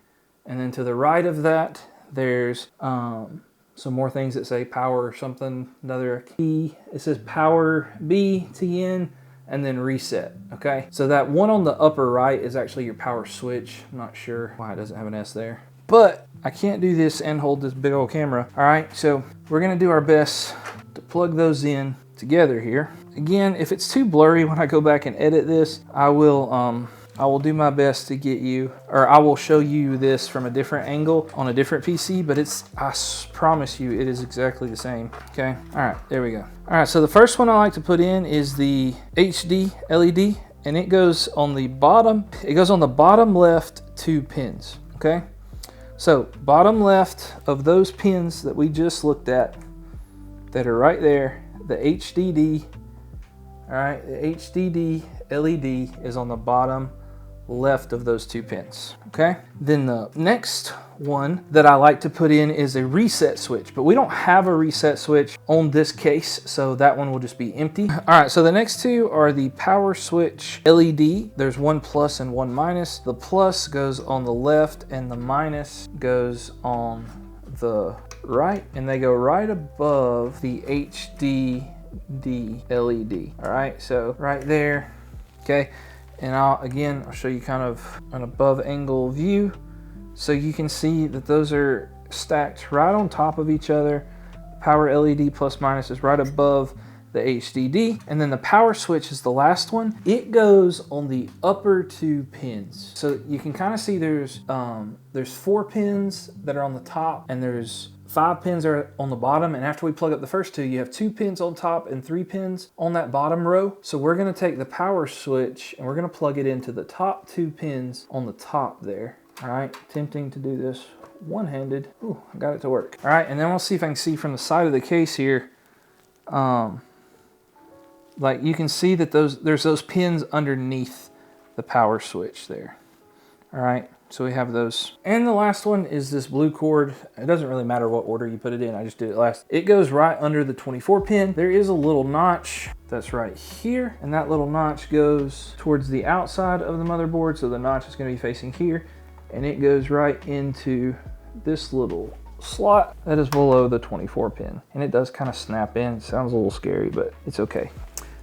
and then to the right of that, there's some more things that say power or something, another key. It says power B, TN, and then reset, okay? So that one on the upper right is actually your power switch. I'm not sure why it doesn't have an S there, but I can't do this and hold this big old camera. All right, so we're gonna do our best to plug those in together here. Again, if it's too blurry when I go back and edit this, I will do my best to get you, or I will show you this from a different angle on a different PC, but I promise you it is exactly the same, okay? All right, there we go. All right, so the first one I like to put in is the HD LED, and it goes on the bottom left 2 pins, okay? So bottom left of those pins that we just looked at, that are right there, the HDD, all right, the HDD LED is on the bottom left of those 2 pins, okay? Then the next one that I like to put in is a reset switch, but we don't have a reset switch on this case, so that one will just be empty. All right, so the next two are the power switch LED. There's one plus and one minus. The plus goes on the left and the minus goes on the right, and they go right above the HDD LED. All right, so right there, okay? And I'll show you kind of an above angle view, so you can see that those are stacked right on top of each other. Power LED plus minus is right above the HDD, and then the power switch is the last one. It goes on the upper 2 pins. So you can kind of see there's 4 pins that are on the top, and there's 5 pins are on the bottom, and after we plug up the first 2, you have 2 pins on top and 3 pins on that bottom row. So we're gonna take the power switch and we're gonna plug it into the top 2 pins on the top there. All right, tempting to do this one-handed. Ooh, I got it to work. All right, and then we'll see if I can see from the side of the case here. Like you can see that there's those pins underneath the power switch there. All right, So we have those. And the last one is this blue cord. It doesn't really matter what order you put it in. I just did it last. It goes right under the 24 pin. There is a little notch that's right here. And that little notch goes towards the outside of the motherboard. So the notch is gonna be facing here. And it goes right into this little slot that is below the 24 pin. And it does kind of snap in. It sounds a little scary, but it's okay.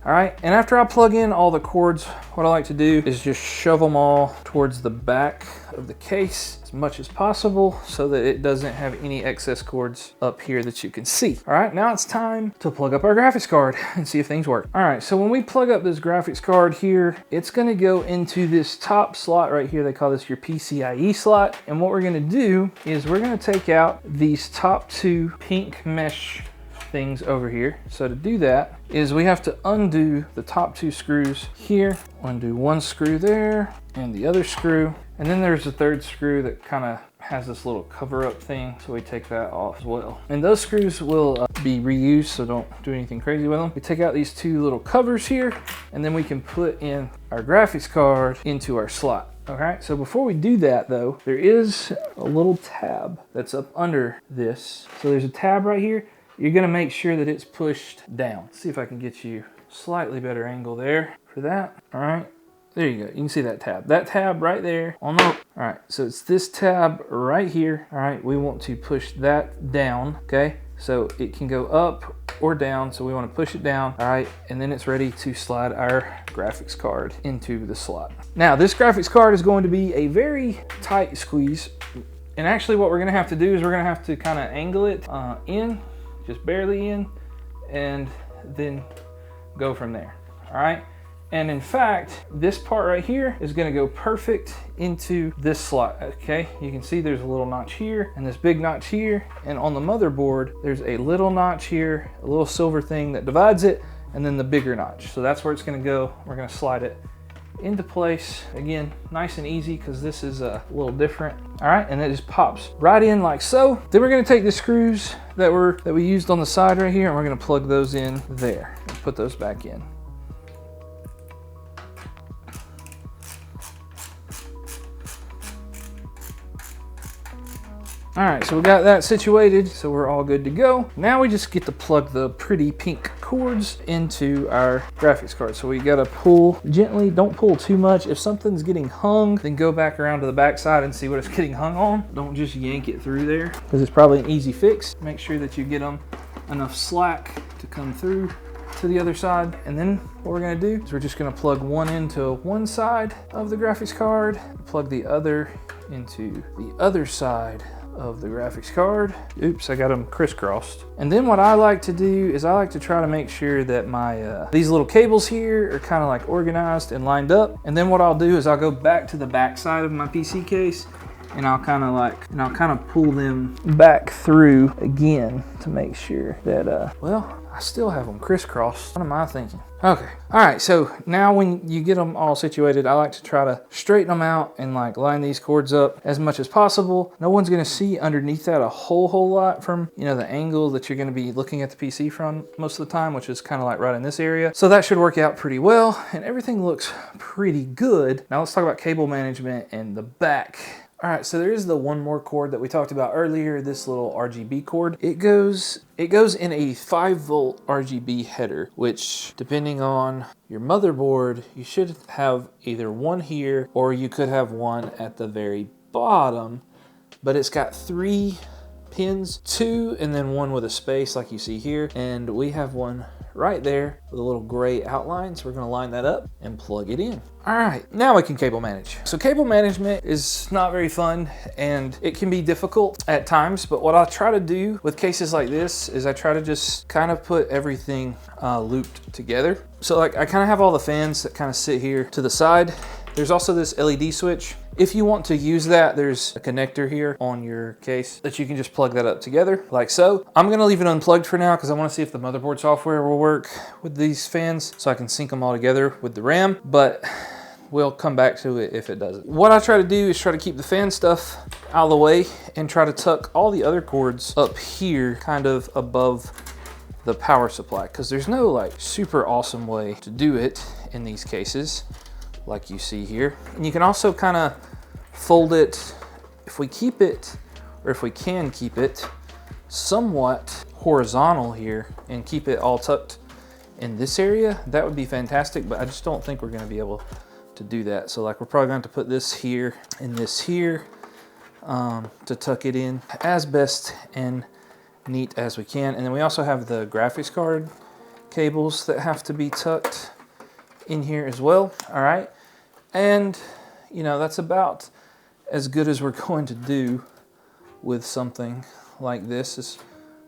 All right, and after I plug in all the cords, what I like to do is just shove them all towards the back of the case as much as possible so that it doesn't have any excess cords up here that you can see. All right, now it's time to plug up our graphics card and see if things work. All right, so when we plug up this graphics card here, it's gonna go into this top slot right here. They call this your PCIe slot. And what we're gonna do is we're gonna take out these top two pink mesh things over here. So to do that is we have to undo the top two screws here, undo one screw there and the other screw. And then there's a third screw that kind of has this little cover up thing. So we take that off as well. And those screws will be reused, so don't do anything crazy with them. We take out these two little covers here and then we can put in our graphics card into our slot. Okay, so before we do that though, there is a little tab that's up under this. So there's a tab right here. You're gonna make sure that it's pushed down. See if I can get you a slightly better angle there for that. All right, there you go. You can see that tab. That tab right there on the, all right, so it's this tab right here. All right, we want to push that down, okay? So it can go up or down, so we wanna push it down, all right? And then it's ready to slide our graphics card into the slot. Now, this graphics card is going to be a very tight squeeze. And actually what we're gonna have to do is we're gonna have to kind of angle it in, just barely in, and then go from there, all right? And in fact, this part right here is gonna go perfect into this slot, okay? You can see there's a little notch here and this big notch here, and on the motherboard, there's a little notch here, a little silver thing that divides it, and then the bigger notch. So that's where it's gonna go. We're gonna slide it into place. Again, nice and easy because this is a little different. All right, and it just pops right in like so. Then we're gonna take the screws that we used on the side right here and we're gonna plug those in there and put those back in. All right, so we got that situated, so we're all good to go. Now we just get to plug the pretty pink cords into our graphics card. So we gotta pull gently, don't pull too much. If something's getting hung, then go back around to the back side and see what it's getting hung on. Don't just yank it through there because it's probably an easy fix. Make sure that you get them enough slack to come through to the other side. And then what we're gonna do is we're just gonna plug one into one side of the graphics card, plug the other into the other side of the graphics card. Oops, I got them crisscrossed. And then what I like to do is I like to try to make sure that my these little cables here are kind of like organized and lined up. And then what I'll do is I'll go back to the back side of my PC case and I'll kind of pull them back through again to make sure that well, I still have them crisscrossed. What am I thinking? Okay, all right, so now when you get them all situated, I like to try to straighten them out and like line these cords up as much as possible. No one's gonna see underneath that a whole lot from, you know, the angle that you're gonna be looking at the PC from most of the time, which is kind of like right in this area. So that should work out pretty well and everything looks pretty good. Now let's talk about cable management and the back. All right, so there is the one more cord that we talked about earlier, this little RGB cord. It goes in a 5-volt RGB header, which depending on your motherboard, you should have either one here or you could have one at the very bottom, but it's got 3 pins, 2 and then one with a space like you see here. And we have one right there with a little gray outline. So we're gonna line that up and plug it in. All right, now we can cable manage. So cable management is not very fun and it can be difficult at times, but what I try to do with cases like this is I try to just kind of put everything looped together. So like I kind of have all the fans that kind of sit here to the side. There's also this LED switch. If you want to use that, there's a connector here on your case that you can just plug that up together like so. I'm gonna leave it unplugged for now because I want to see if the motherboard software will work with these fans so I can sync them all together with the RAM, but we'll come back to it if it doesn't. What I try to do is try to keep the fan stuff out of the way and try to tuck all the other cords up here kind of above the power supply because there's no like super awesome way to do it in these cases like you see here. And you can also kind of fold it, if we keep it, or if we can keep it somewhat horizontal here and keep it all tucked in this area, that would be fantastic, but I just don't think we're gonna be able to do that. So like we're probably going to put this here and this here to tuck it in as best and neat as we can. And then we also have the graphics card cables that have to be tucked in here as well. All right. And you know, that's about as good as we're going to do with something like this as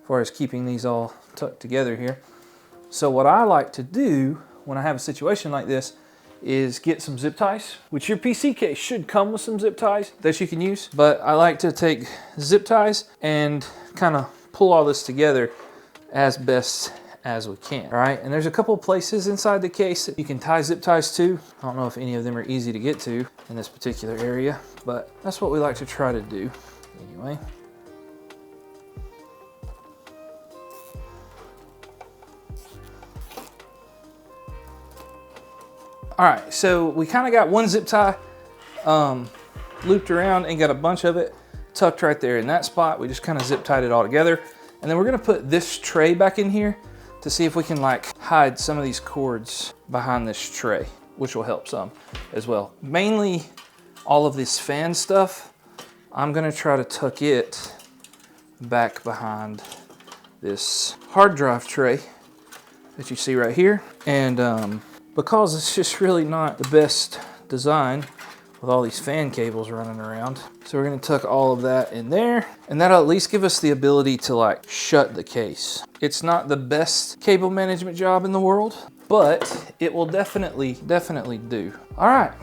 far as keeping these all tucked together here. So what I like to do when I have a situation like this is get some zip ties, which your PC case should come with some zip ties that you can use. But I like to take zip ties and kind of pull all this together as best as we can. All right, and there's a couple places inside the case that you can tie zip ties to. I don't know if any of them are easy to get to in this particular area, but that's what we like to try to do anyway. All right, so we kind of got one zip tie looped around and got a bunch of it tucked right there in that spot. We just kind of zip tied it all together. And then we're gonna put this tray back in here to see if we can like hide some of these cords behind this tray, which will help some as well. Mainly all of this fan stuff, I'm gonna try to tuck it back behind this hard drive tray that you see right here. And because it's just really not the best design with all these fan cables running around. So we're gonna tuck all of that in there, and that'll at least give us the ability to like shut the case. It's not the best cable management job in the world, but it will definitely do. All right,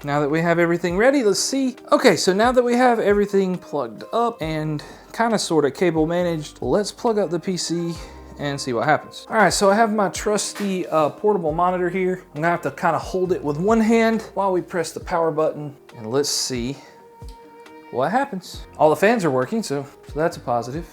now that we have everything ready, let's see. Okay, so now that we have everything plugged up and kind of sort of cable managed, let's plug up the PC and see what happens. All right, so I have my trusty portable monitor here. I'm gonna have to kind of hold it with one hand while we press the power button, and let's see what happens. All the fans are working, so that's a positive.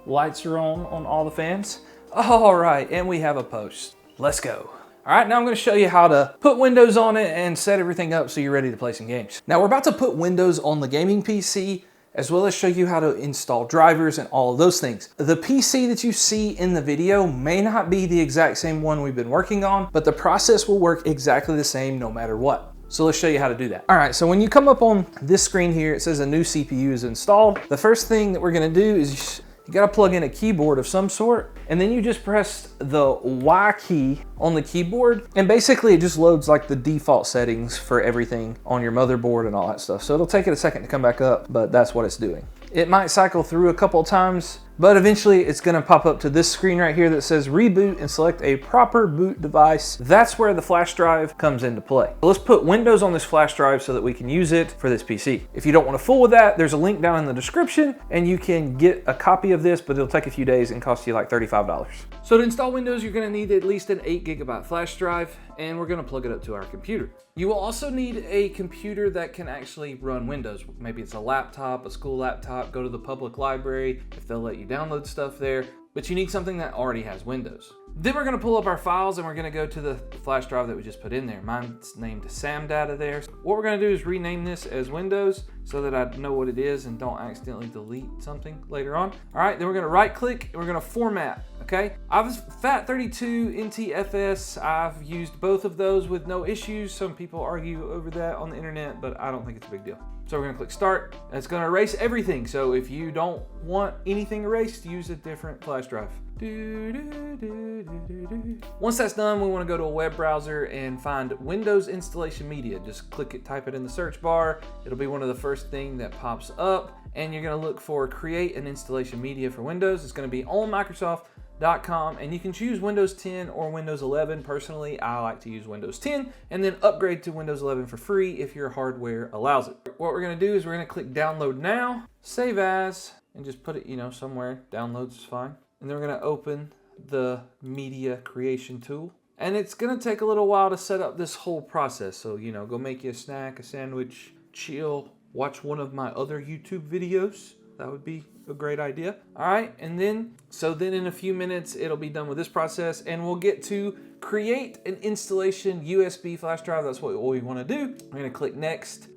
Lights are on all the fans. All right, and we have a post. Let's go. All right, now I'm gonna show you how to put Windows on it and set everything up so you're ready to play some games. Now we're about to put Windows on the gaming PC, as well as show you how to install drivers and all of those things. The PC that you see in the video may not be the exact same one we've been working on, but the process will work exactly the same no matter what. So let's show you how to do that. All right, so when you come up on this screen here, it says a new CPU is installed. The first thing that we're gonna do is you gotta plug in a keyboard of some sort, and then you just press the Y key on the keyboard, and basically it just loads like the default settings for everything on your motherboard and all that stuff. So it'll take it a second to come back up, but that's what it's doing. It might cycle through a couple of times, but eventually it's gonna pop up to this screen right here that says reboot and select a proper boot device. That's where the flash drive comes into play. So let's put Windows on this flash drive so that we can use it for this PC. If you don't want to fool with that, there's a link down in the description and you can get a copy of this, but it'll take a few days and cost you like $35. So to install Windows, you're gonna need at least an 8GB flash drive, and we're gonna plug it up to our computer. You will also need a computer that can actually run Windows. Maybe it's a laptop, a school laptop, go to the public library if they'll let you download stuff there, but you need something that already has Windows. Then we're gonna pull up our files and we're gonna go to the flash drive that we just put in there. Mine's named Sam Data there. What we're gonna do is rename this as Windows so that I know what it is and don't accidentally delete something later on. All right, then we're gonna right click and we're gonna format, okay? I've FAT32 NTFS. I've used both of those with no issues. Some people argue over that on the internet, but I don't think it's a big deal. So we're gonna click start, and it's gonna erase everything. So if you don't want anything erased, use a different flash drive. Once that's done, we want to go to a web browser and find Windows Installation Media. Just click it, type it in the search bar. It'll be one of the first things that pops up, and you're going to look for create an installation media for Windows. It's going to be on Microsoft.com, and you can choose Windows 10 or Windows 11. Personally, I like to use Windows 10 and then upgrade to Windows 11 for free if your hardware allows it. What we're going to do is we're going to click download now, save as, and just put it, somewhere. Downloads is fine. And then we're gonna open the media creation tool. And it's gonna take a little while to set up this whole process. So, go make you a snack, a sandwich, chill, watch one of my other YouTube videos, That would be a great idea. All right, and then in a few minutes, it'll be done with this process, and we'll get to create an installation USB flash drive. That's what we want to do. We're gonna click next,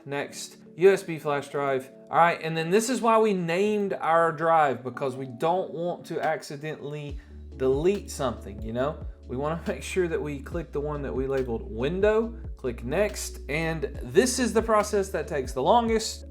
next, USB flash drive. All right, and then this is why we named our drive, because we don't want to accidentally delete something, you know? We want to make sure that we click the one that we labeled window, click next, and this is the process that takes the longest.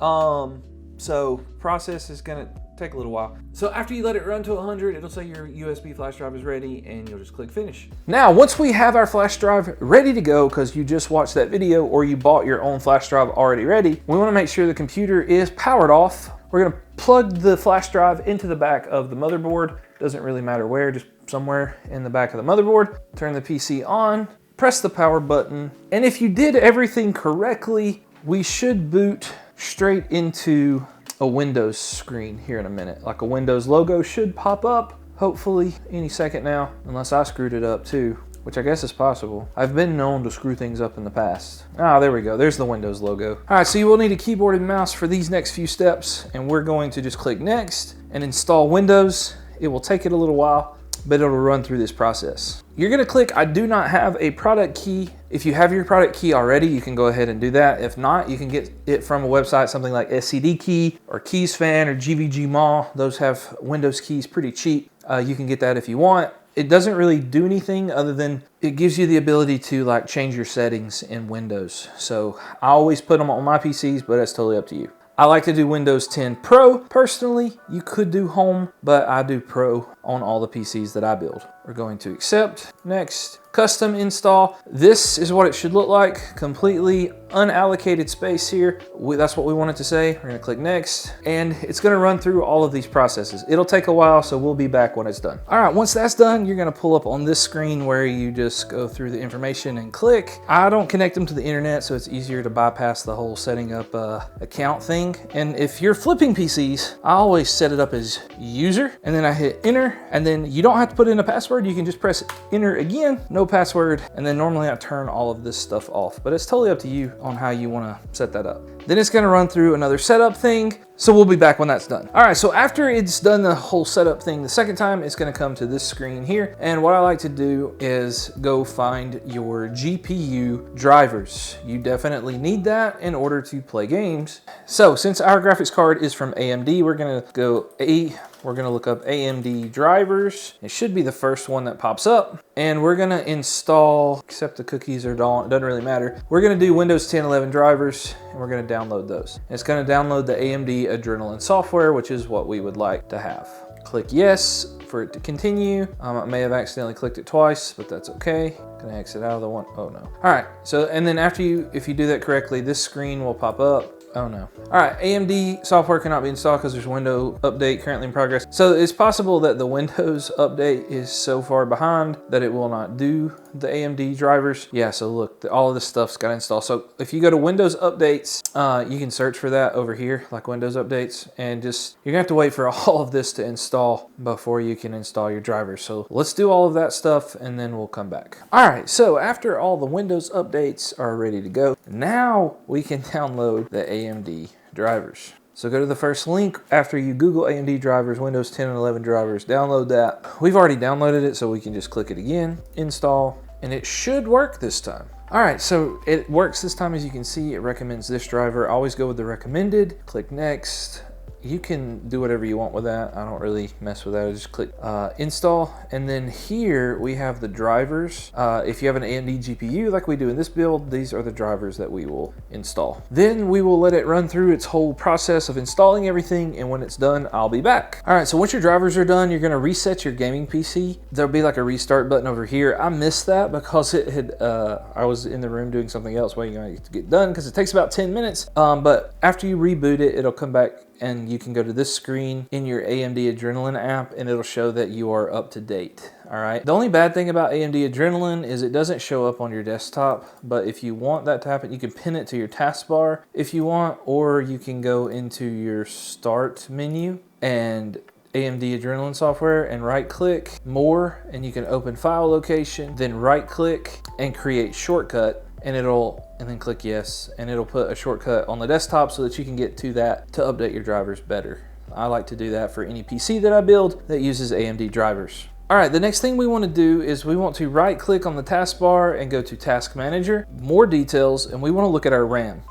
So process is gonna take a little while. So after you let it run to 100, it'll say your USB flash drive is ready, and you'll just click finish. Now, once we have our flash drive ready to go, because you just watched that video or you bought your own flash drive already ready, we want to make sure the computer is powered off. We're gonna plug the flash drive into the back of the motherboard. Doesn't really matter where, just somewhere in the back of the motherboard. Turn the PC on, press the power button, and if you did everything correctly, we should boot straight into a Windows screen here in a minute. Like a Windows logo should pop up, hopefully any second now, unless I screwed it up too, which I guess is possible. I've been known to screw things up in the past. Ah, there we go, there's the Windows logo. All right, so you will need a keyboard and mouse for these next few steps, and we're going to just click next and install Windows. It will take it a little while, but it'll run through this process. You're gonna click, I do not have a product key. If you have your product key already, you can go ahead and do that. If not, you can get it from a website, something like SCD Key or KeysFan or GVG Mall. Those have Windows keys pretty cheap. You can get that if you want. It doesn't really do anything other than it gives you the ability to like change your settings in Windows. So I always put them on my PCs, but that's totally up to you. I like to do Windows 10 Pro. Personally, you could do Home, but I do Pro on all the PCs that I build. We're going to accept, next, custom install. This is what it should look like, completely unallocated space here. That's what we want it to say. We're gonna click next, and it's gonna run through all of these processes. It'll take a while, so we'll be back when it's done. All right, once that's done, you're gonna pull up on this screen where you just go through the information and click. I don't connect them to the internet, so it's easier to bypass the whole setting up account thing. And if you're flipping PCs, I always set it up as user, and then I hit enter, and then you don't have to put in a password. You can just press enter again, no password, and then normally I turn all of this stuff off, but it's totally up to you on how you want to set that up. Then it's going to run through another setup thing, so we'll be back when that's done. All right, so after it's done the whole setup thing the second time, it's going to come to this screen here, and what I like to do is go find your GPU drivers. You definitely need that in order to play games. So since our graphics card is from AMD, we're going to look up AMD drivers. It should be the first one that pops up, and we're going to install, except the cookies are gone, it doesn't really matter. We're going to do Windows 10 11 drivers, and we're going to download those. It's going to download the AMD Adrenalin software, which is what we would like to have. Click yes for it to continue. I may have accidentally clicked it twice, but that's okay. Gonna exit out of the one. Oh no. All right, so and then if you do that correctly, this screen will pop up. Oh no. All right, AMD software cannot be installed because there's Windows update currently in progress. So it's possible that the Windows update is so far behind that it will not do the AMD drivers. Yeah, so look, all of this stuff's got to install. So if you go to Windows updates, you can search for that over here, like Windows updates, and you're gonna have to wait for all of this to install before you can install your drivers. So let's do all of that stuff and then we'll come back. All right, so after all the Windows updates are ready to go, now we can download the AMD drivers. So go to the first link after you Google AMD drivers, Windows 10 and 11 drivers, download that. We've already downloaded it, so we can just click it again, install, and it should work this time. All right, so it works this time. As you can see, it recommends this driver. Always go with the recommended, click next. You can do whatever you want with that. I don't really mess with that. I just click install. And then here we have the drivers. If you have an AMD GPU like we do in this build, these are the drivers that we will install. Then we will let it run through its whole process of installing everything. And when it's done, I'll be back. All right, so once your drivers are done, you're gonna reset your gaming PC. There'll be like a restart button over here. I missed that because it had, I was in the room doing something else waiting on it to get done because it takes about 10 minutes. But after you reboot it, it'll come back and you can go to this screen in your AMD Adrenalin app and it'll show that you are up to date. All right. The only bad thing about AMD Adrenalin is it doesn't show up on your desktop, but if you want that to happen, you can pin it to your taskbar if you want, or you can go into your start menu and AMD Adrenalin software and right click more, and you can open file location, then right click and create shortcut. and then click yes, and it'll put a shortcut on the desktop so that you can get to that to update your drivers better. I like to do that for any PC that I build that uses AMD drivers. All right, the next thing we want to do is we want to right click on the taskbar and go to Task Manager, more details, and we want to look at our RAM.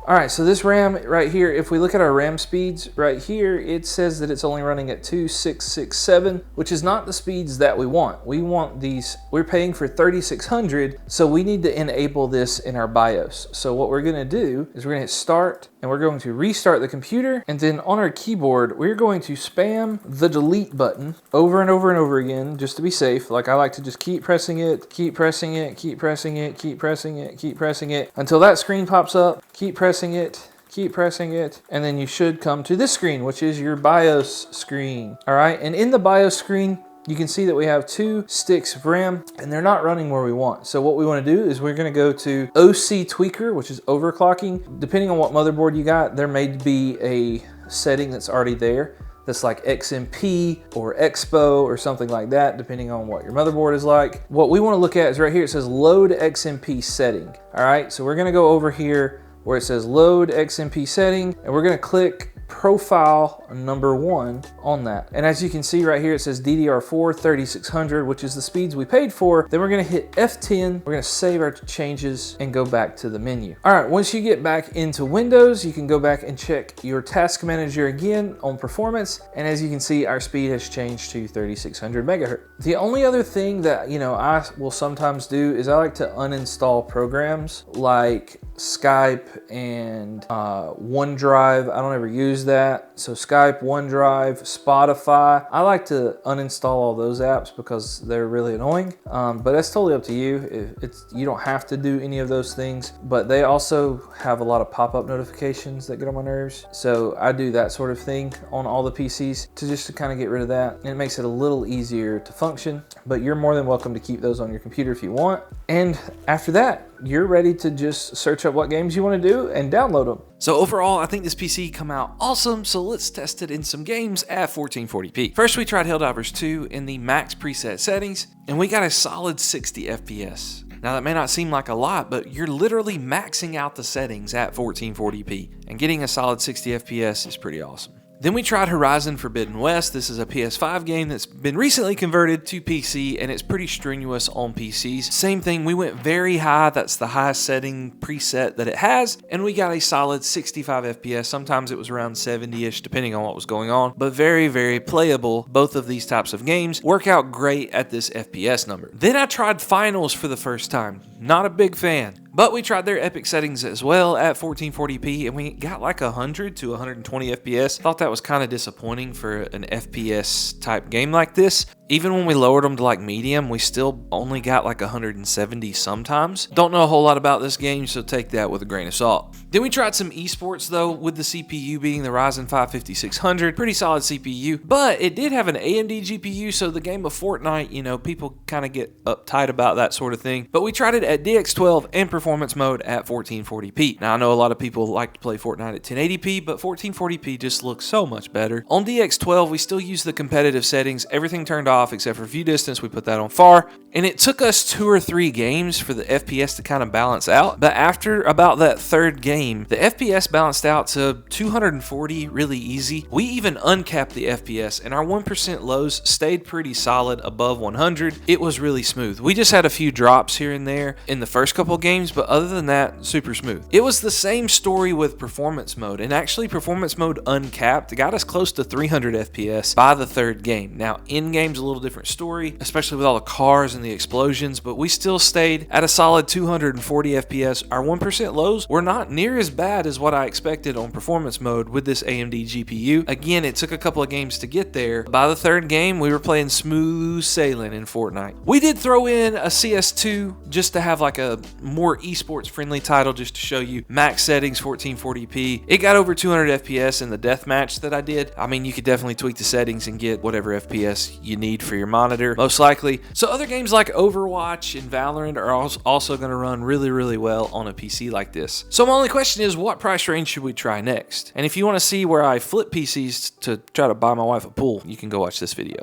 All right, so this RAM right here, if we look at our RAM speeds right here, it says that it's only running at 2667, which is not the speeds that we want. We want these, we're paying for 3600, so we need to enable this in our BIOS. So what we're gonna do is we're gonna hit start, and we're going to restart the computer, and then on our keyboard, we're going to spam the delete button over and over and over again, just to be safe. Like I like to just keep pressing it, keep pressing it, keep pressing it, keep pressing it, keep pressing it, until that screen pops up. Keep pressing it, keep pressing it, and then you should come to this screen, which is your BIOS screen. All right, and in the BIOS screen, you can see that we have 2 sticks of RAM, and they're not running where we want. So what we want to do is we're going to go to OC Tweaker, which is overclocking. Depending on what motherboard you got, there may be a setting that's already there that's like XMP or Expo or something like that, depending on what your motherboard is like. What we want to look at is right here. It says load XMP setting. All right, so we're going to go over here where it says load XMP setting, and we're going to click profile number 1 on that. And as you can see right here, it says DDR4 3600, which is the speeds we paid for. Then we're going to hit F10. We're going to save our changes and go back to the menu. All right, once you get back into Windows, you can go back and check your task manager again on performance. And as you can see, our speed has changed to 3600 megahertz. The only other thing that, I will sometimes do is I like to uninstall programs like Skype and OneDrive. I don't ever use that. So Skype, OneDrive, Spotify, I like to uninstall all those apps because they're really annoying. But that's totally up to you. You don't have to do any of those things, but they also have a lot of pop-up notifications that get on my nerves. So I do that sort of thing on all the PCs to kind of get rid of that. And it makes it a little easier to function, but you're more than welcome to keep those on your computer if you want. And after that, you're ready to just search up what games you want to do and download them. So overall, I think this PC come out awesome, so let's test it in some games at 1440p. First, we tried Helldivers 2 in the max preset settings, and we got a solid 60 FPS. Now that may not seem like a lot, but you're literally maxing out the settings at 1440p, and getting a solid 60 FPS is pretty awesome. Then we tried Horizon Forbidden West. This is a PS5 game that's been recently converted to PC, and it's pretty strenuous on PCs. Same thing, we went very high. That's the highest setting preset that it has, and we got a solid 65 FPS. Sometimes it was around 70-ish, depending on what was going on, but very, very playable. Both of these types of games work out great at this FPS number. Then I tried Finals for the first time. Not a big fan. But we tried their epic settings as well at 1440p, and we got like 100 to 120 FPS. Thought that was kind of disappointing for an FPS type game like this. Even when we lowered them to like medium, we still only got like 170 sometimes. Don't know a whole lot about this game, so take that with a grain of salt. Then we tried some esports though, with the CPU being the Ryzen 5 5600. Pretty solid CPU, but it did have an AMD GPU, so the game of Fortnite, people kind of get uptight about that sort of thing. But we tried it at DX12 and performance mode at 1440p. Now I know a lot of people like to play Fortnite at 1080p, but 1440p just looks so much better. On DX12, we still use the competitive settings, everything turned off except for view distance. We put that on far, and it took us 2 or 3 games for the FPS to kind of balance out. But after about that 3rd game, the FPS balanced out to 240 really easy. We even uncapped the FPS, and our 1% lows stayed pretty solid above 100. It was really smooth. We just had a few drops here and there in the first couple games, but other than that, super smooth. It was the same story with performance mode, and actually performance mode uncapped got us close to 300 FPS by the 3rd game. Now in game's a little different story, especially with all the cars and the explosions, but we still stayed at a solid 240 FPS. Our 1% lows were not near as bad as what I expected on performance mode with this AMD GPU. Again, it took a couple of games to get there. By the 3rd game, we were playing smooth sailing in Fortnite. We did throw in a CS2 just to have like a more esports friendly title, just to show you max settings 1440p. It got over 200 FPS in the deathmatch that I did. I mean, you could definitely tweak the settings and get whatever FPS you need for your monitor, most likely. So other games like Overwatch and Valorant are also going to run really, really well on a PC like this. So my only question is, what price range should we try next? And if you want to see where I flip PCs to try to buy my wife a pool, you can go watch this video.